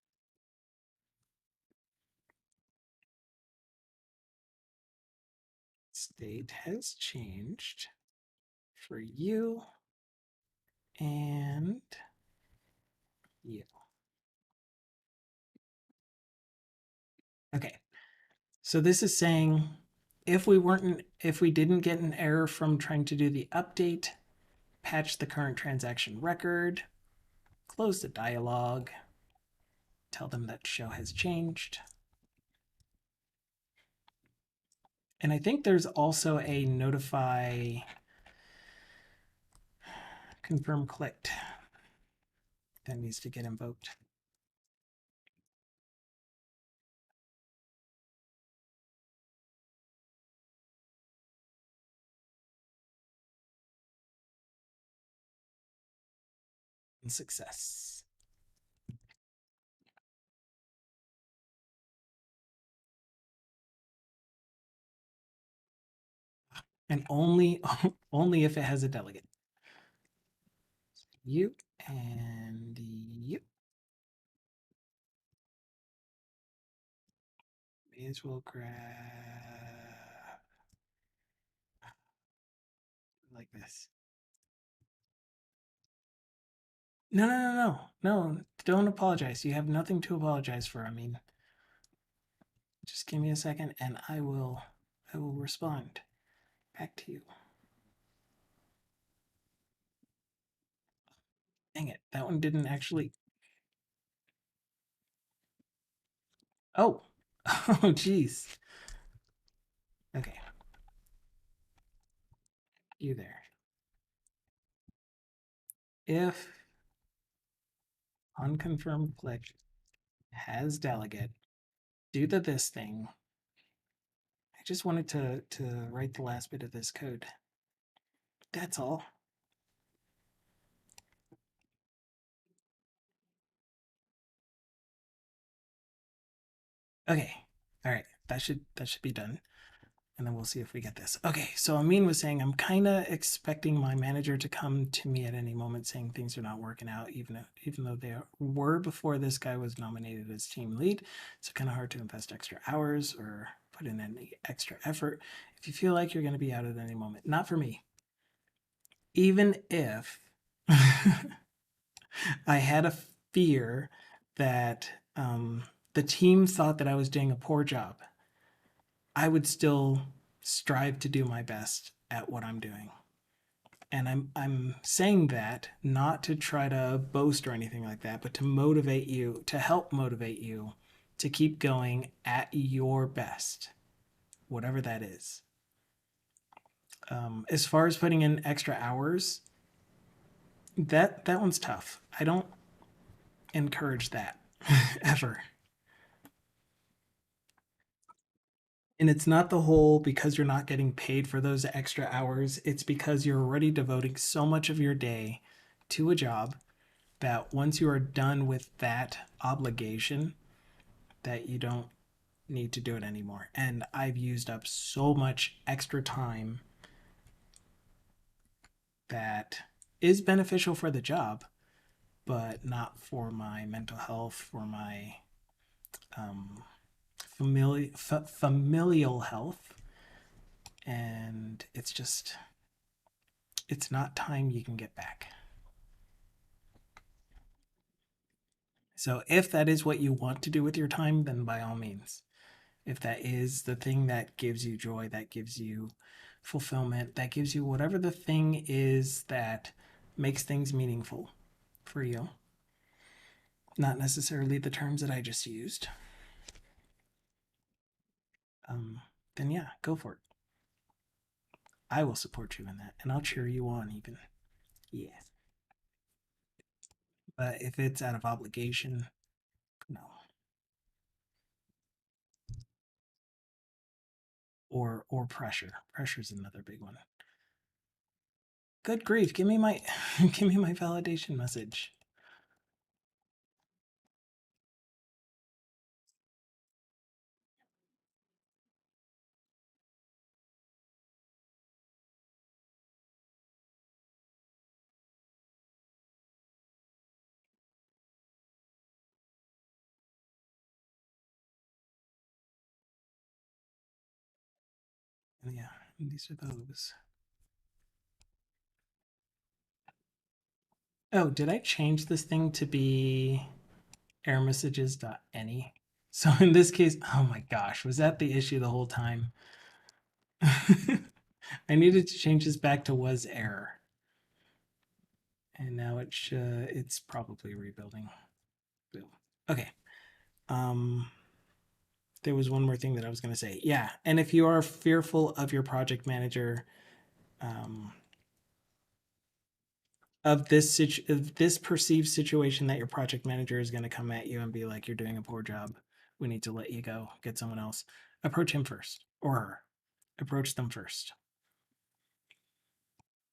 state has changed for you and you. Okay. So this is saying if we didn't get an error from trying to do the update, patch the current transaction record, close the dialog, tell them that show has changed. And I think there's also a notify confirm clicked that needs to get invoked. And success. And only if it has a delegate. You and you. May as well grab like this. No, no, no, no, no, don't apologize. You have nothing to apologize for. I mean, just give me a second and I will respond back to you. Dang it, that one didn't actually. Oh, oh, geez. Okay, you there. If unconfirmed click has delegate, do the this thing. I just wanted to write the last bit of this code. That's all. Okay. All right. That should be done. And then we'll see if we get this. Okay, so Amin was saying I'm kind of expecting my manager to come to me at any moment saying things are not working out, even though they were before this guy was nominated as team lead. So kind of hard to invest extra hours or put in any extra effort if you feel like you're going to be out at any moment. Not for me. Even if I had a fear that the team thought that I was doing a poor job, I would still strive to do my best at what I'm doing. And I'm saying that not to try to boast or anything like that, but to motivate you, to help motivate you to keep going at your best, whatever that is. As far as putting in extra hours, that one's tough. I don't encourage that ever. And it's not the whole because you're not getting paid for those extra hours. It's because you're already devoting so much of your day to a job that once you are done with that obligation, that you don't need to do it anymore. And I've used up so much extra time that is beneficial for the job, but not for my mental health, for my um, familial health. And it's not time you can get back. So if that is what you want to do with your time, then by all means. If that is the thing that gives you joy, that gives you fulfillment, that gives you whatever the thing is that makes things meaningful for you, not necessarily the terms that I just used, um, then yeah, go for it. I will support you in that and I'll cheer you on even. Yeah. But if it's out of obligation, no. Or pressure. Pressure is another big one. Good grief, give me my give me my validation message. Yeah, these are those. Oh, did I change this thing to be error messages.any? So in this case, oh my gosh, was that the issue the whole time? I needed to change this back to was error. And now it's probably rebuilding. Boom. Okay. Um there was one more thing that I was going to say. Yeah, and if you are fearful of your project manager um of this perceived situation that your project manager is going to come at you and be like, you're doing a poor job, we need to let you go, get someone else, approach him first or her. Approach them first.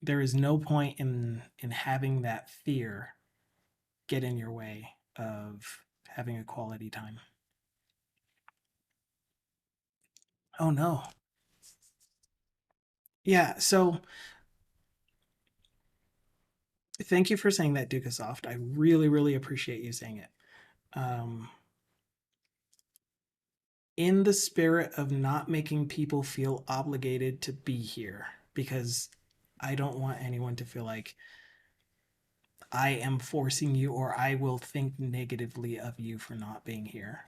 There is no point in having that fear get in your way of having a quality time. Oh no. Yeah, so thank you for saying that, Dukasoft. I really, really appreciate you saying it. um, in the spirit of not making people feel obligated to be here, because I don't want anyone to feel like I am forcing you or I will think negatively of you for not being here.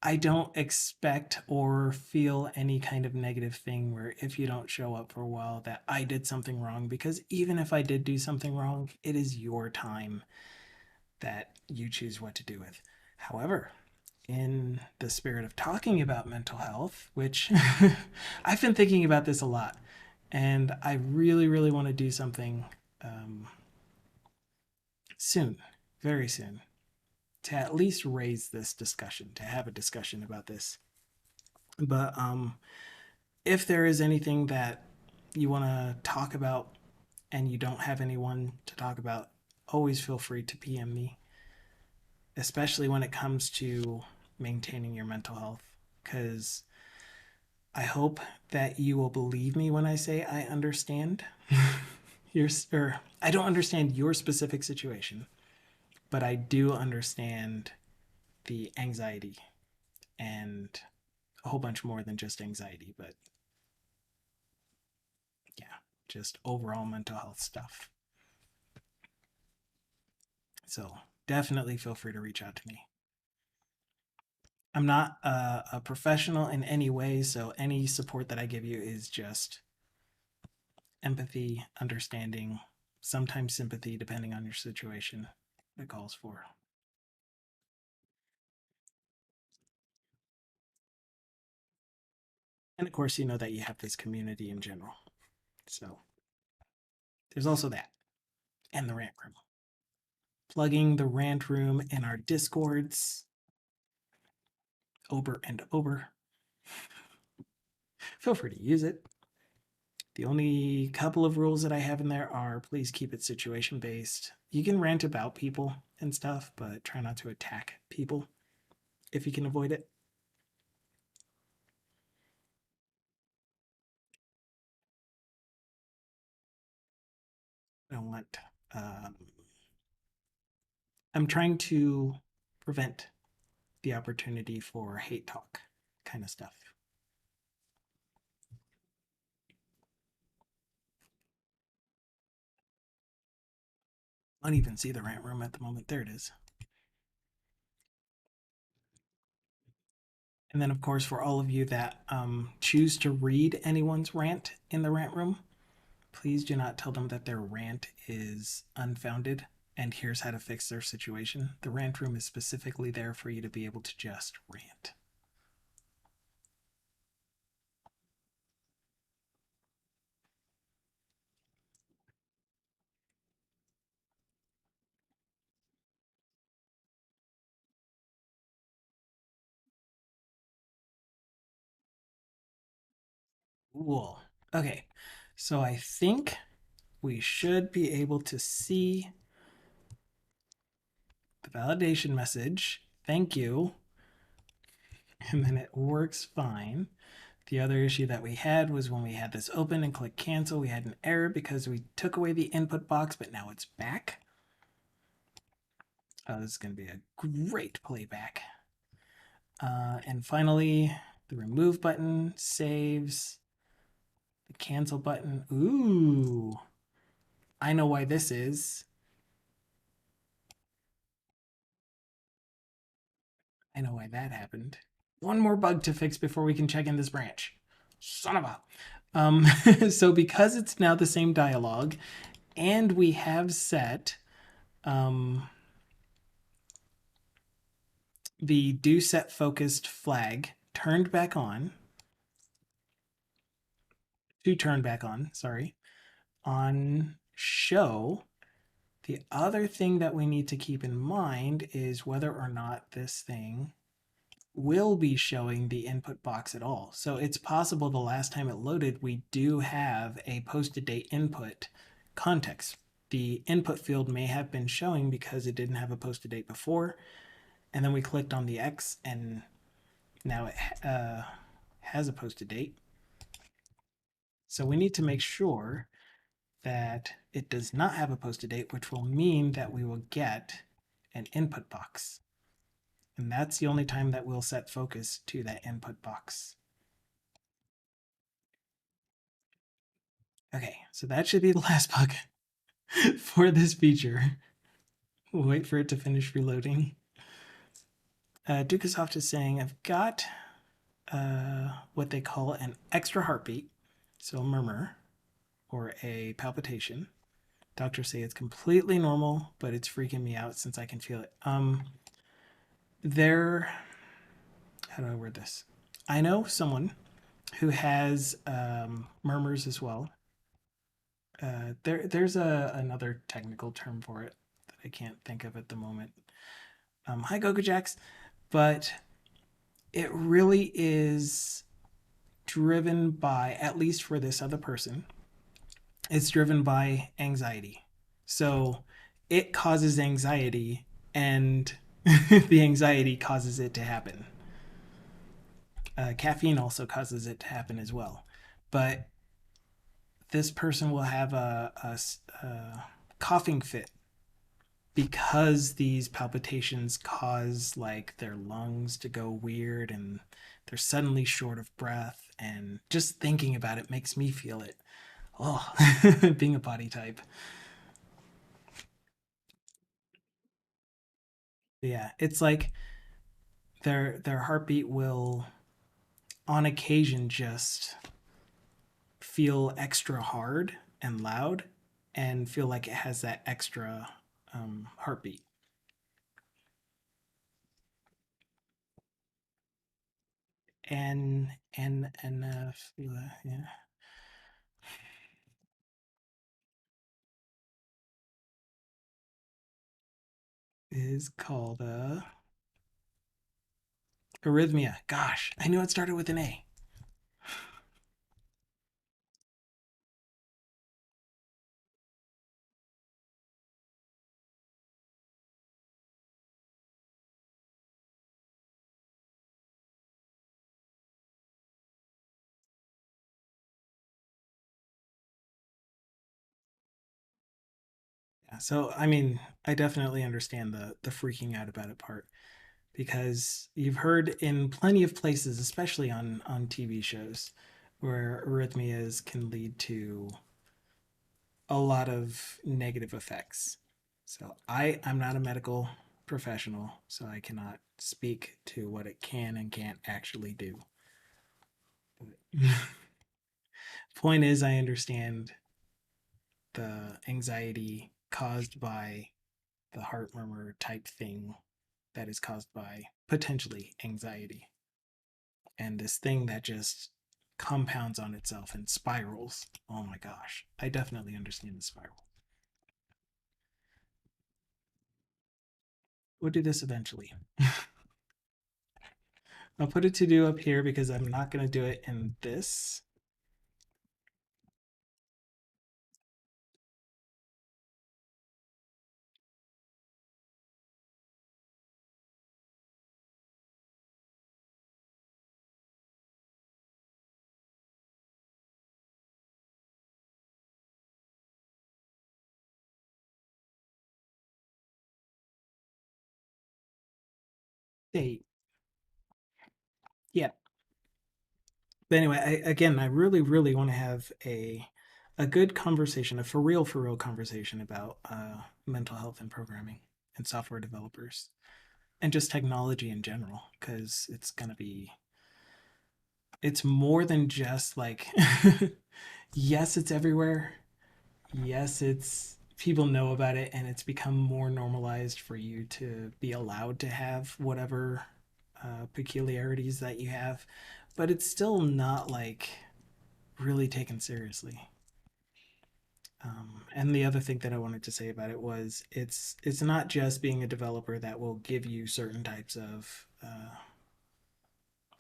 I don't expect or feel any kind of negative thing where if you don't show up for a while that I did something wrong, because even if I did do something wrong, it is your time that you choose what to do with. However, in the spirit of talking about mental health, which I've been thinking about this a lot, and I really, really want to do something um, soon, very soon, to at least raise this discussion, to have a discussion about this. But if there is anything that you want to talk about and you don't have anyone to talk about, always feel free to PM me, especially when it comes to maintaining your mental health. Because I hope that you will believe me when I say I understand your, or I don't understand your specific situation, but I do understand the anxiety and a whole bunch more than just anxiety, but yeah, just overall mental health stuff. So definitely feel free to reach out to me. I'm not a professional in any way, so any support that I give you is just empathy, understanding, sometimes sympathy, depending on your situation it calls for. And of course, you know that you have this community in general. So there's also that. And the rant room. Plugging the rant room in our discords over and over. Feel free to use it. The only couple of rules that I have in there are please keep it situation based. You can rant about people and stuff, but try not to attack people if you can avoid it. I don't want. Um, I'm trying to prevent the opportunity for hate talk kind of stuff. I don't even see the rant room at the moment. There it is. And then, of course, for all of you that choose to read anyone's rant in the rant room, please do not tell them that their rant is unfounded and here's how to fix their situation. The rant room is specifically there for you to be able to just rant. Cool. Okay, so I think we should be able to see the validation message. Thank you. And then it works fine. The other issue that we had was when we had this open and click cancel, we had an error because we took away the input box, but now it's back. Oh, this is going to be a great playback. And finally, the remove button saves. The cancel button. Ooh, I know why this is. I know why that happened. One more bug to fix before we can check in this branch. Son of a. So because it's now the same dialogue, and we have set the do set focused flag turned back on, to turn back on, sorry, on show. The other thing that we need to keep in mind is whether or not this thing will be showing the input box at all. So it's possible the last time it loaded, we do have a posted date input context. The input field may have been showing because it didn't have a posted date before. And then we clicked on the X and now it has a posted date. So we need to make sure that it does not have a posted date, which will mean that we will get an input box. And that's the only time that we'll set focus to that input box. Okay, so that should be the last bug for this feature. We'll wait for it to finish reloading. Dukasoft is saying, I've got what they call an extra heartbeat, so a murmur or a palpitation. Doctors say it's completely normal, but it's freaking me out since I can feel it. There, how do I word this? I know someone who has murmurs as well. There's another technical term for it that I can't think of at the moment. Hi, Gogo Jacks. But it really is driven by, at least for this other person, it's driven by anxiety. So it causes anxiety, and the anxiety causes it to happen. Caffeine also causes it to happen as well. But this person will have a coughing fit because these palpitations cause like their lungs to go weird and they're suddenly short of breath. And just thinking about it makes me feel it. Oh, being a body type. Yeah, it's like their heartbeat will on occasion just feel extra hard and loud and feel like it has that extra heartbeat. And yeah, is called arrhythmia. Gosh, I knew it started with an A. Yeah, so I mean, I definitely understand the freaking out about it part because you've heard in plenty of places, especially on TV shows, where arrhythmias can lead to a lot of negative effects. So I'm not a medical professional, so I cannot speak to what it can and can't actually do. Point is, I understand the anxiety caused by the heart murmur type thing that is caused by potentially anxiety. And this thing that just compounds on itself and spirals. Oh my gosh. I definitely understand the spiral. We'll do this eventually. I'll put a to do up here because I'm not going to do it in this. Date. Yeah. But anyway, again, I really, really want to have a good conversation, a for real conversation about mental health and programming and software developers and just technology in general, because it's gonna be it's more than just like yes, it's everywhere. Yes, it's people know about it and it's become more normalized for you to be allowed to have whatever peculiarities that you have, but it's still not like really taken seriously. And the other thing that I wanted to say about it was it's not just being a developer that will give you certain types of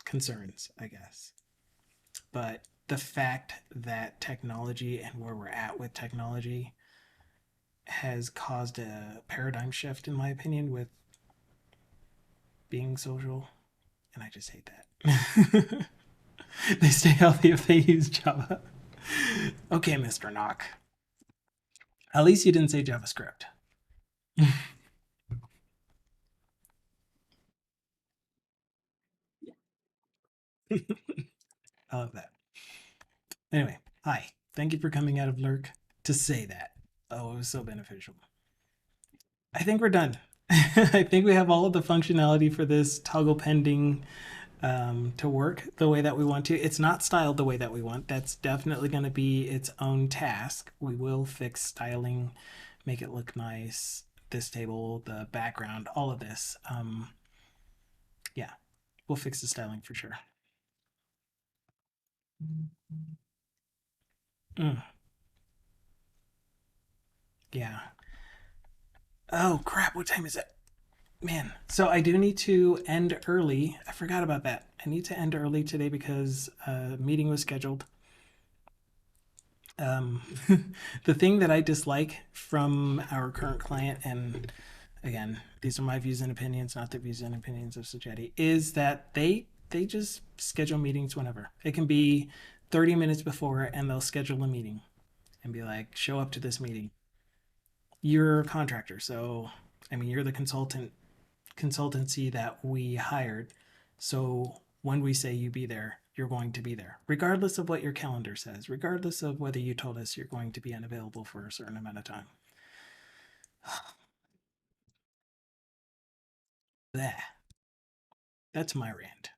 concerns, I guess, but the fact that technology and where we're at with technology has caused a paradigm shift, in my opinion, with being social, and I just hate that. They stay healthy if they use Java. Okay, Mr. Knock. At least you didn't say JavaScript. I love that. Anyway, hi. Thank you for coming out of Lurk to say that. Oh, it was so beneficial. I think we're done. I think we have all of the functionality for this toggle pending to work the way that we want to. It's not styled the way that we want. That's definitely going to be its own task. We will fix styling, make it look nice. This table, the background, all of this. we'll fix the styling for sure. Yeah. Oh crap, what time is it? Man, so I do need to end early. I forgot about that. I need to end early today because a meeting was scheduled. Um, the thing that I dislike from our current client, and again, these are my views and opinions, not the views and opinions of Sajetti, is that they just schedule meetings whenever. It can be 30 minutes before, and they'll schedule a meeting and be like, "Show up to this meeting." You're a contractor, so I mean, you're the consultancy that we hired. So when we say you be there, you're going to be there, regardless of what your calendar says, regardless of whether you told us you're going to be unavailable for a certain amount of time. That's my rant.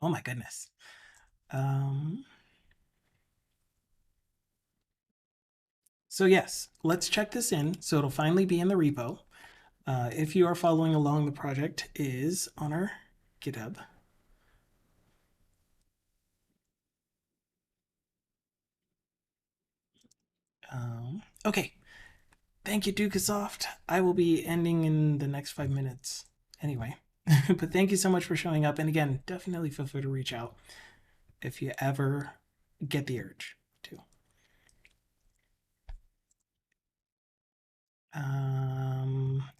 Oh my goodness. Um, so yes, let's check this in. So it'll finally be in the repo. If you are following along, the project is on our GitHub. Okay, thank you, Dukasoft. I will be ending in the next 5 minutes anyway. But thank you so much for showing up. And again, definitely feel free to reach out if you ever get the urge to.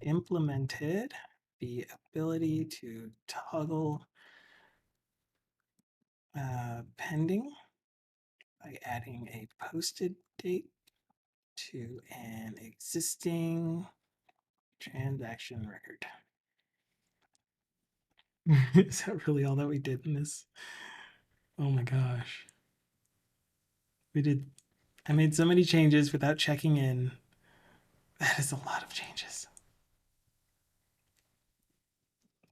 Implemented the ability to toggle pending by adding a posted date to an existing transaction record. Is that really all that we did in this? Oh my gosh. I made so many changes without checking in. That is a lot of changes.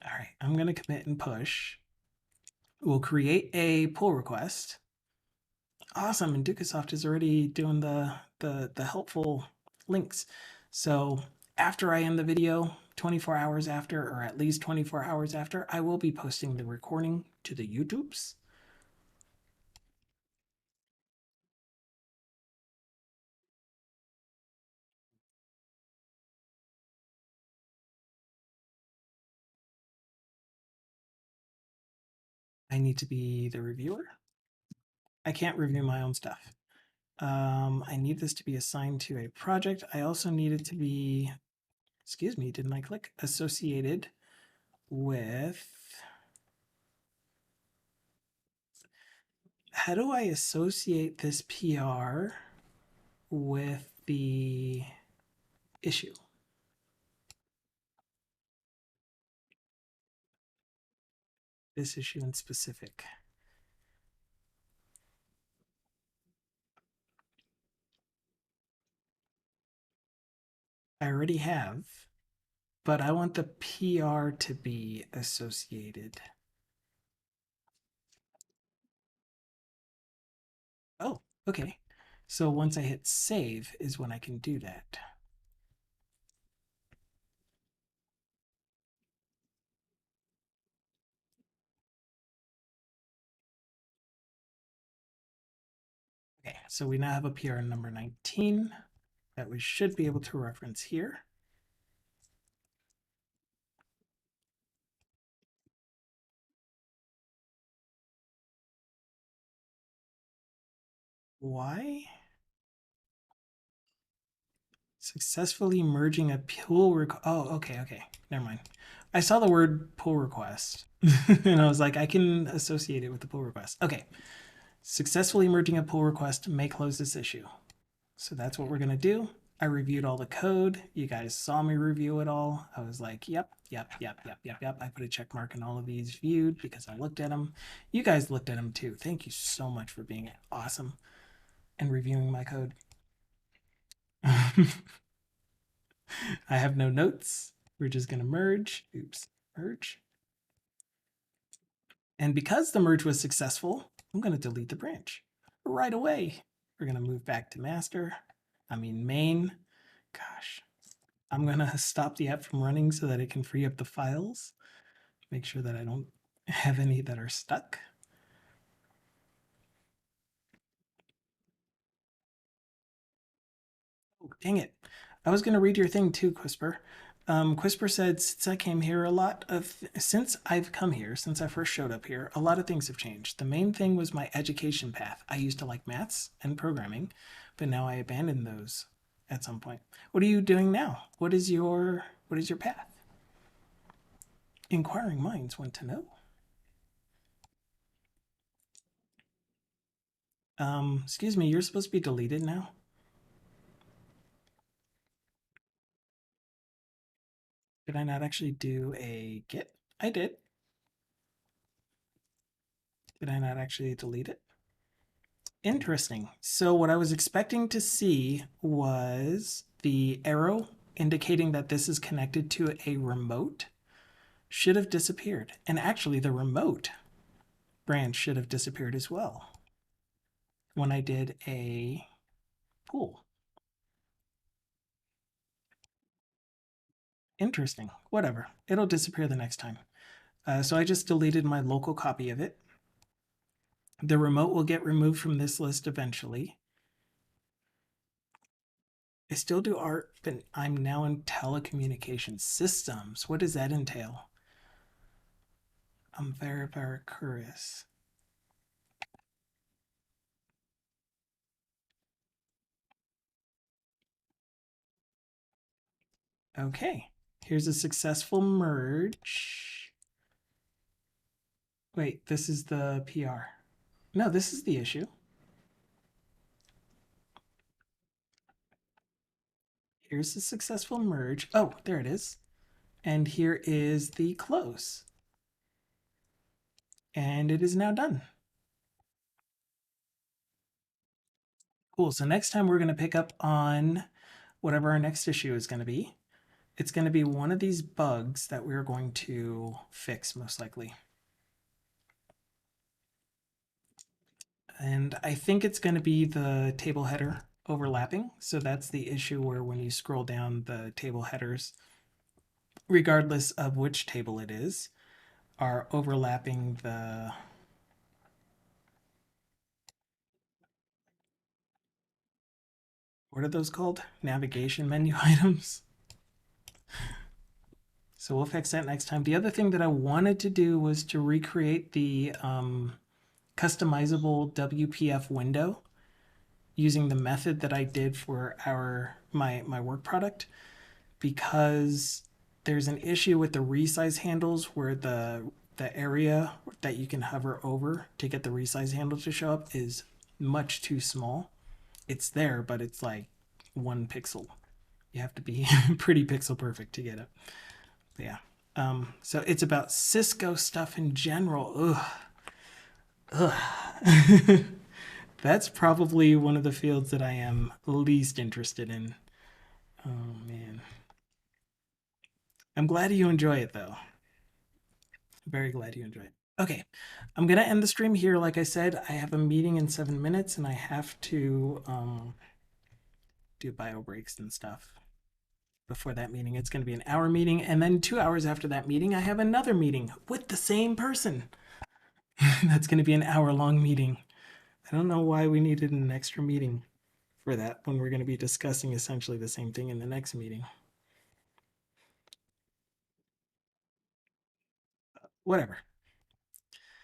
All right, I'm going to commit and push. We'll create a pull request. Awesome, and Dukasoft is already doing the helpful links. So after I end the video, 24 hours after, or at least 24 hours after, I will be posting the recording to the YouTubes. I need to be the reviewer. I can't review my own stuff. I need this to be assigned to a project. I also need it to be, excuse me, didn't I click? Associated with, how do I associate this PR with the issue? This issue in specific. I already have, but I want the PR to be associated. Oh, okay. So once I hit save is when I can do that. Okay, so we now have a PR number 19 that we should be able to reference here. Why? Successfully merging a pull request. Oh, okay. Never mind. I saw the word pull request and I was like, I can associate it with the pull request. Okay. Successfully merging a pull request may close this issue. So that's what we're going to do. I reviewed all the code. You guys saw me review it all. I was like, yep. I put a check mark in all of these viewed because I looked at them. You guys looked at them too. Thank you so much for being awesome and reviewing my code. I have no notes. We're just going to merge. Oops, merge. And because the merge was successful, I'm going to delete the branch right away. We're going to move back to main. Gosh. I'm gonna stop the app from running so that it can free up the files. Make sure that I don't have any that are stuck. Oh, dang it. I was going to read your thing too, Quisper. Quisper said, since I came here a lot of, since I've come here, since I first showed up here, a lot of things have changed. The main thing was my education path. I used to like maths and programming, but now I abandoned those at some point. What are you doing now? What is your path? Inquiring minds want to know. Excuse me, you're supposed to be deleted now. Did I not actually do a git? I did. Did I not actually delete it? Interesting. So what I was expecting to see was the arrow indicating that this is connected to a remote should have disappeared. And actually the remote branch should have disappeared as well when I did a pool. Interesting. Whatever. It'll disappear the next time. So I just deleted my local copy of it. The remote will get removed from this list eventually. I still do art, but I'm now in telecommunication systems. What does that entail? I'm very, very curious. Okay, here's a successful merge. Wait, this is the PR. No, this is the issue. Here's the successful merge. Oh, there it is. And here is the close. And it is now done. Cool, so next time we're gonna pick up on whatever our next issue is gonna be. It's gonna be one of these bugs that we're going to fix most likely. And I think it's going to be the table header overlapping. So that's the issue where when you scroll down, the table headers, regardless of which table it is, are overlapping the what are those called? Navigation menu items. So we'll fix that next time. The other thing that I wanted to do was to recreate the customizable WPF window using the method that I did for my work product, because there's an issue with the resize handles where the area that you can hover over to get the resize handle to show up is much too small. It's there, but it's like 1 pixel. You have to be pretty pixel perfect to get it. But yeah. So it's about Cisco stuff in general. Ugh. Ugh. That's probably one of the fields that I am least interested in. Oh man. I'm glad you enjoy it though. Very glad you enjoy it. Okay, I'm gonna end the stream here. Like I said, I have a meeting in 7 minutes and I have to do bio breaks and stuff before that meeting. It's gonna be an hour meeting, and then 2 hours after that meeting, I have another meeting with the same person. That's gonna be an hour-long meeting. I don't know why we needed an extra meeting for that when we're gonna be discussing essentially the same thing in the next meeting. Whatever.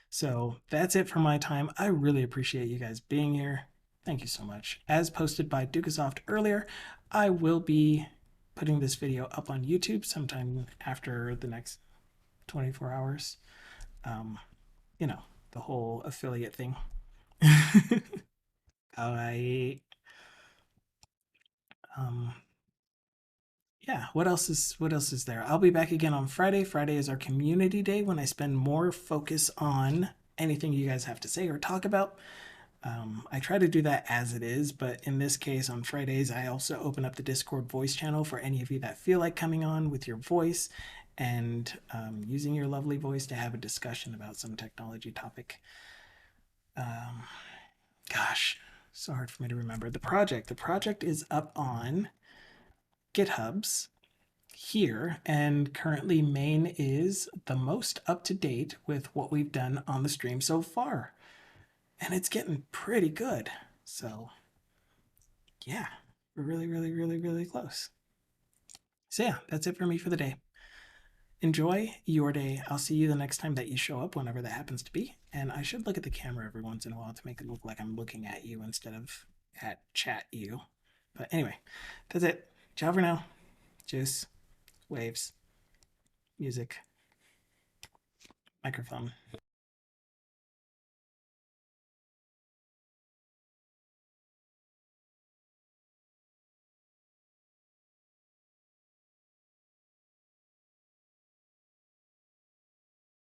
So that's it for my time. I really appreciate you guys being here. Thank you so much. As posted by Dukasoft earlier, I will be putting this video up on YouTube sometime after the next 24 hours. You know, the whole affiliate thing. I yeah, what else is there? I'll be back again on Friday. Friday is our community day when I spend more focus on anything you guys have to say or talk about. I try to do that as it is, but in this case, on Fridays, I also open up the Discord voice channel for any of you that feel like coming on with your voice and using your lovely voice to have a discussion about some technology topic. Gosh, so hard for me to remember. The project is up on GitHub's. here, and currently main is the most up to date with what we've done on the stream so far. And it's getting pretty good. So yeah, we're really close. So yeah, that's it for me for the day. Enjoy your day. I'll see you the next time that you show up, whenever that happens to be. And I should look at the camera every once in a while to make it look like I'm looking at you instead of at chat you. But anyway, that's it. Ciao for now. Juice, waves, music, microphone.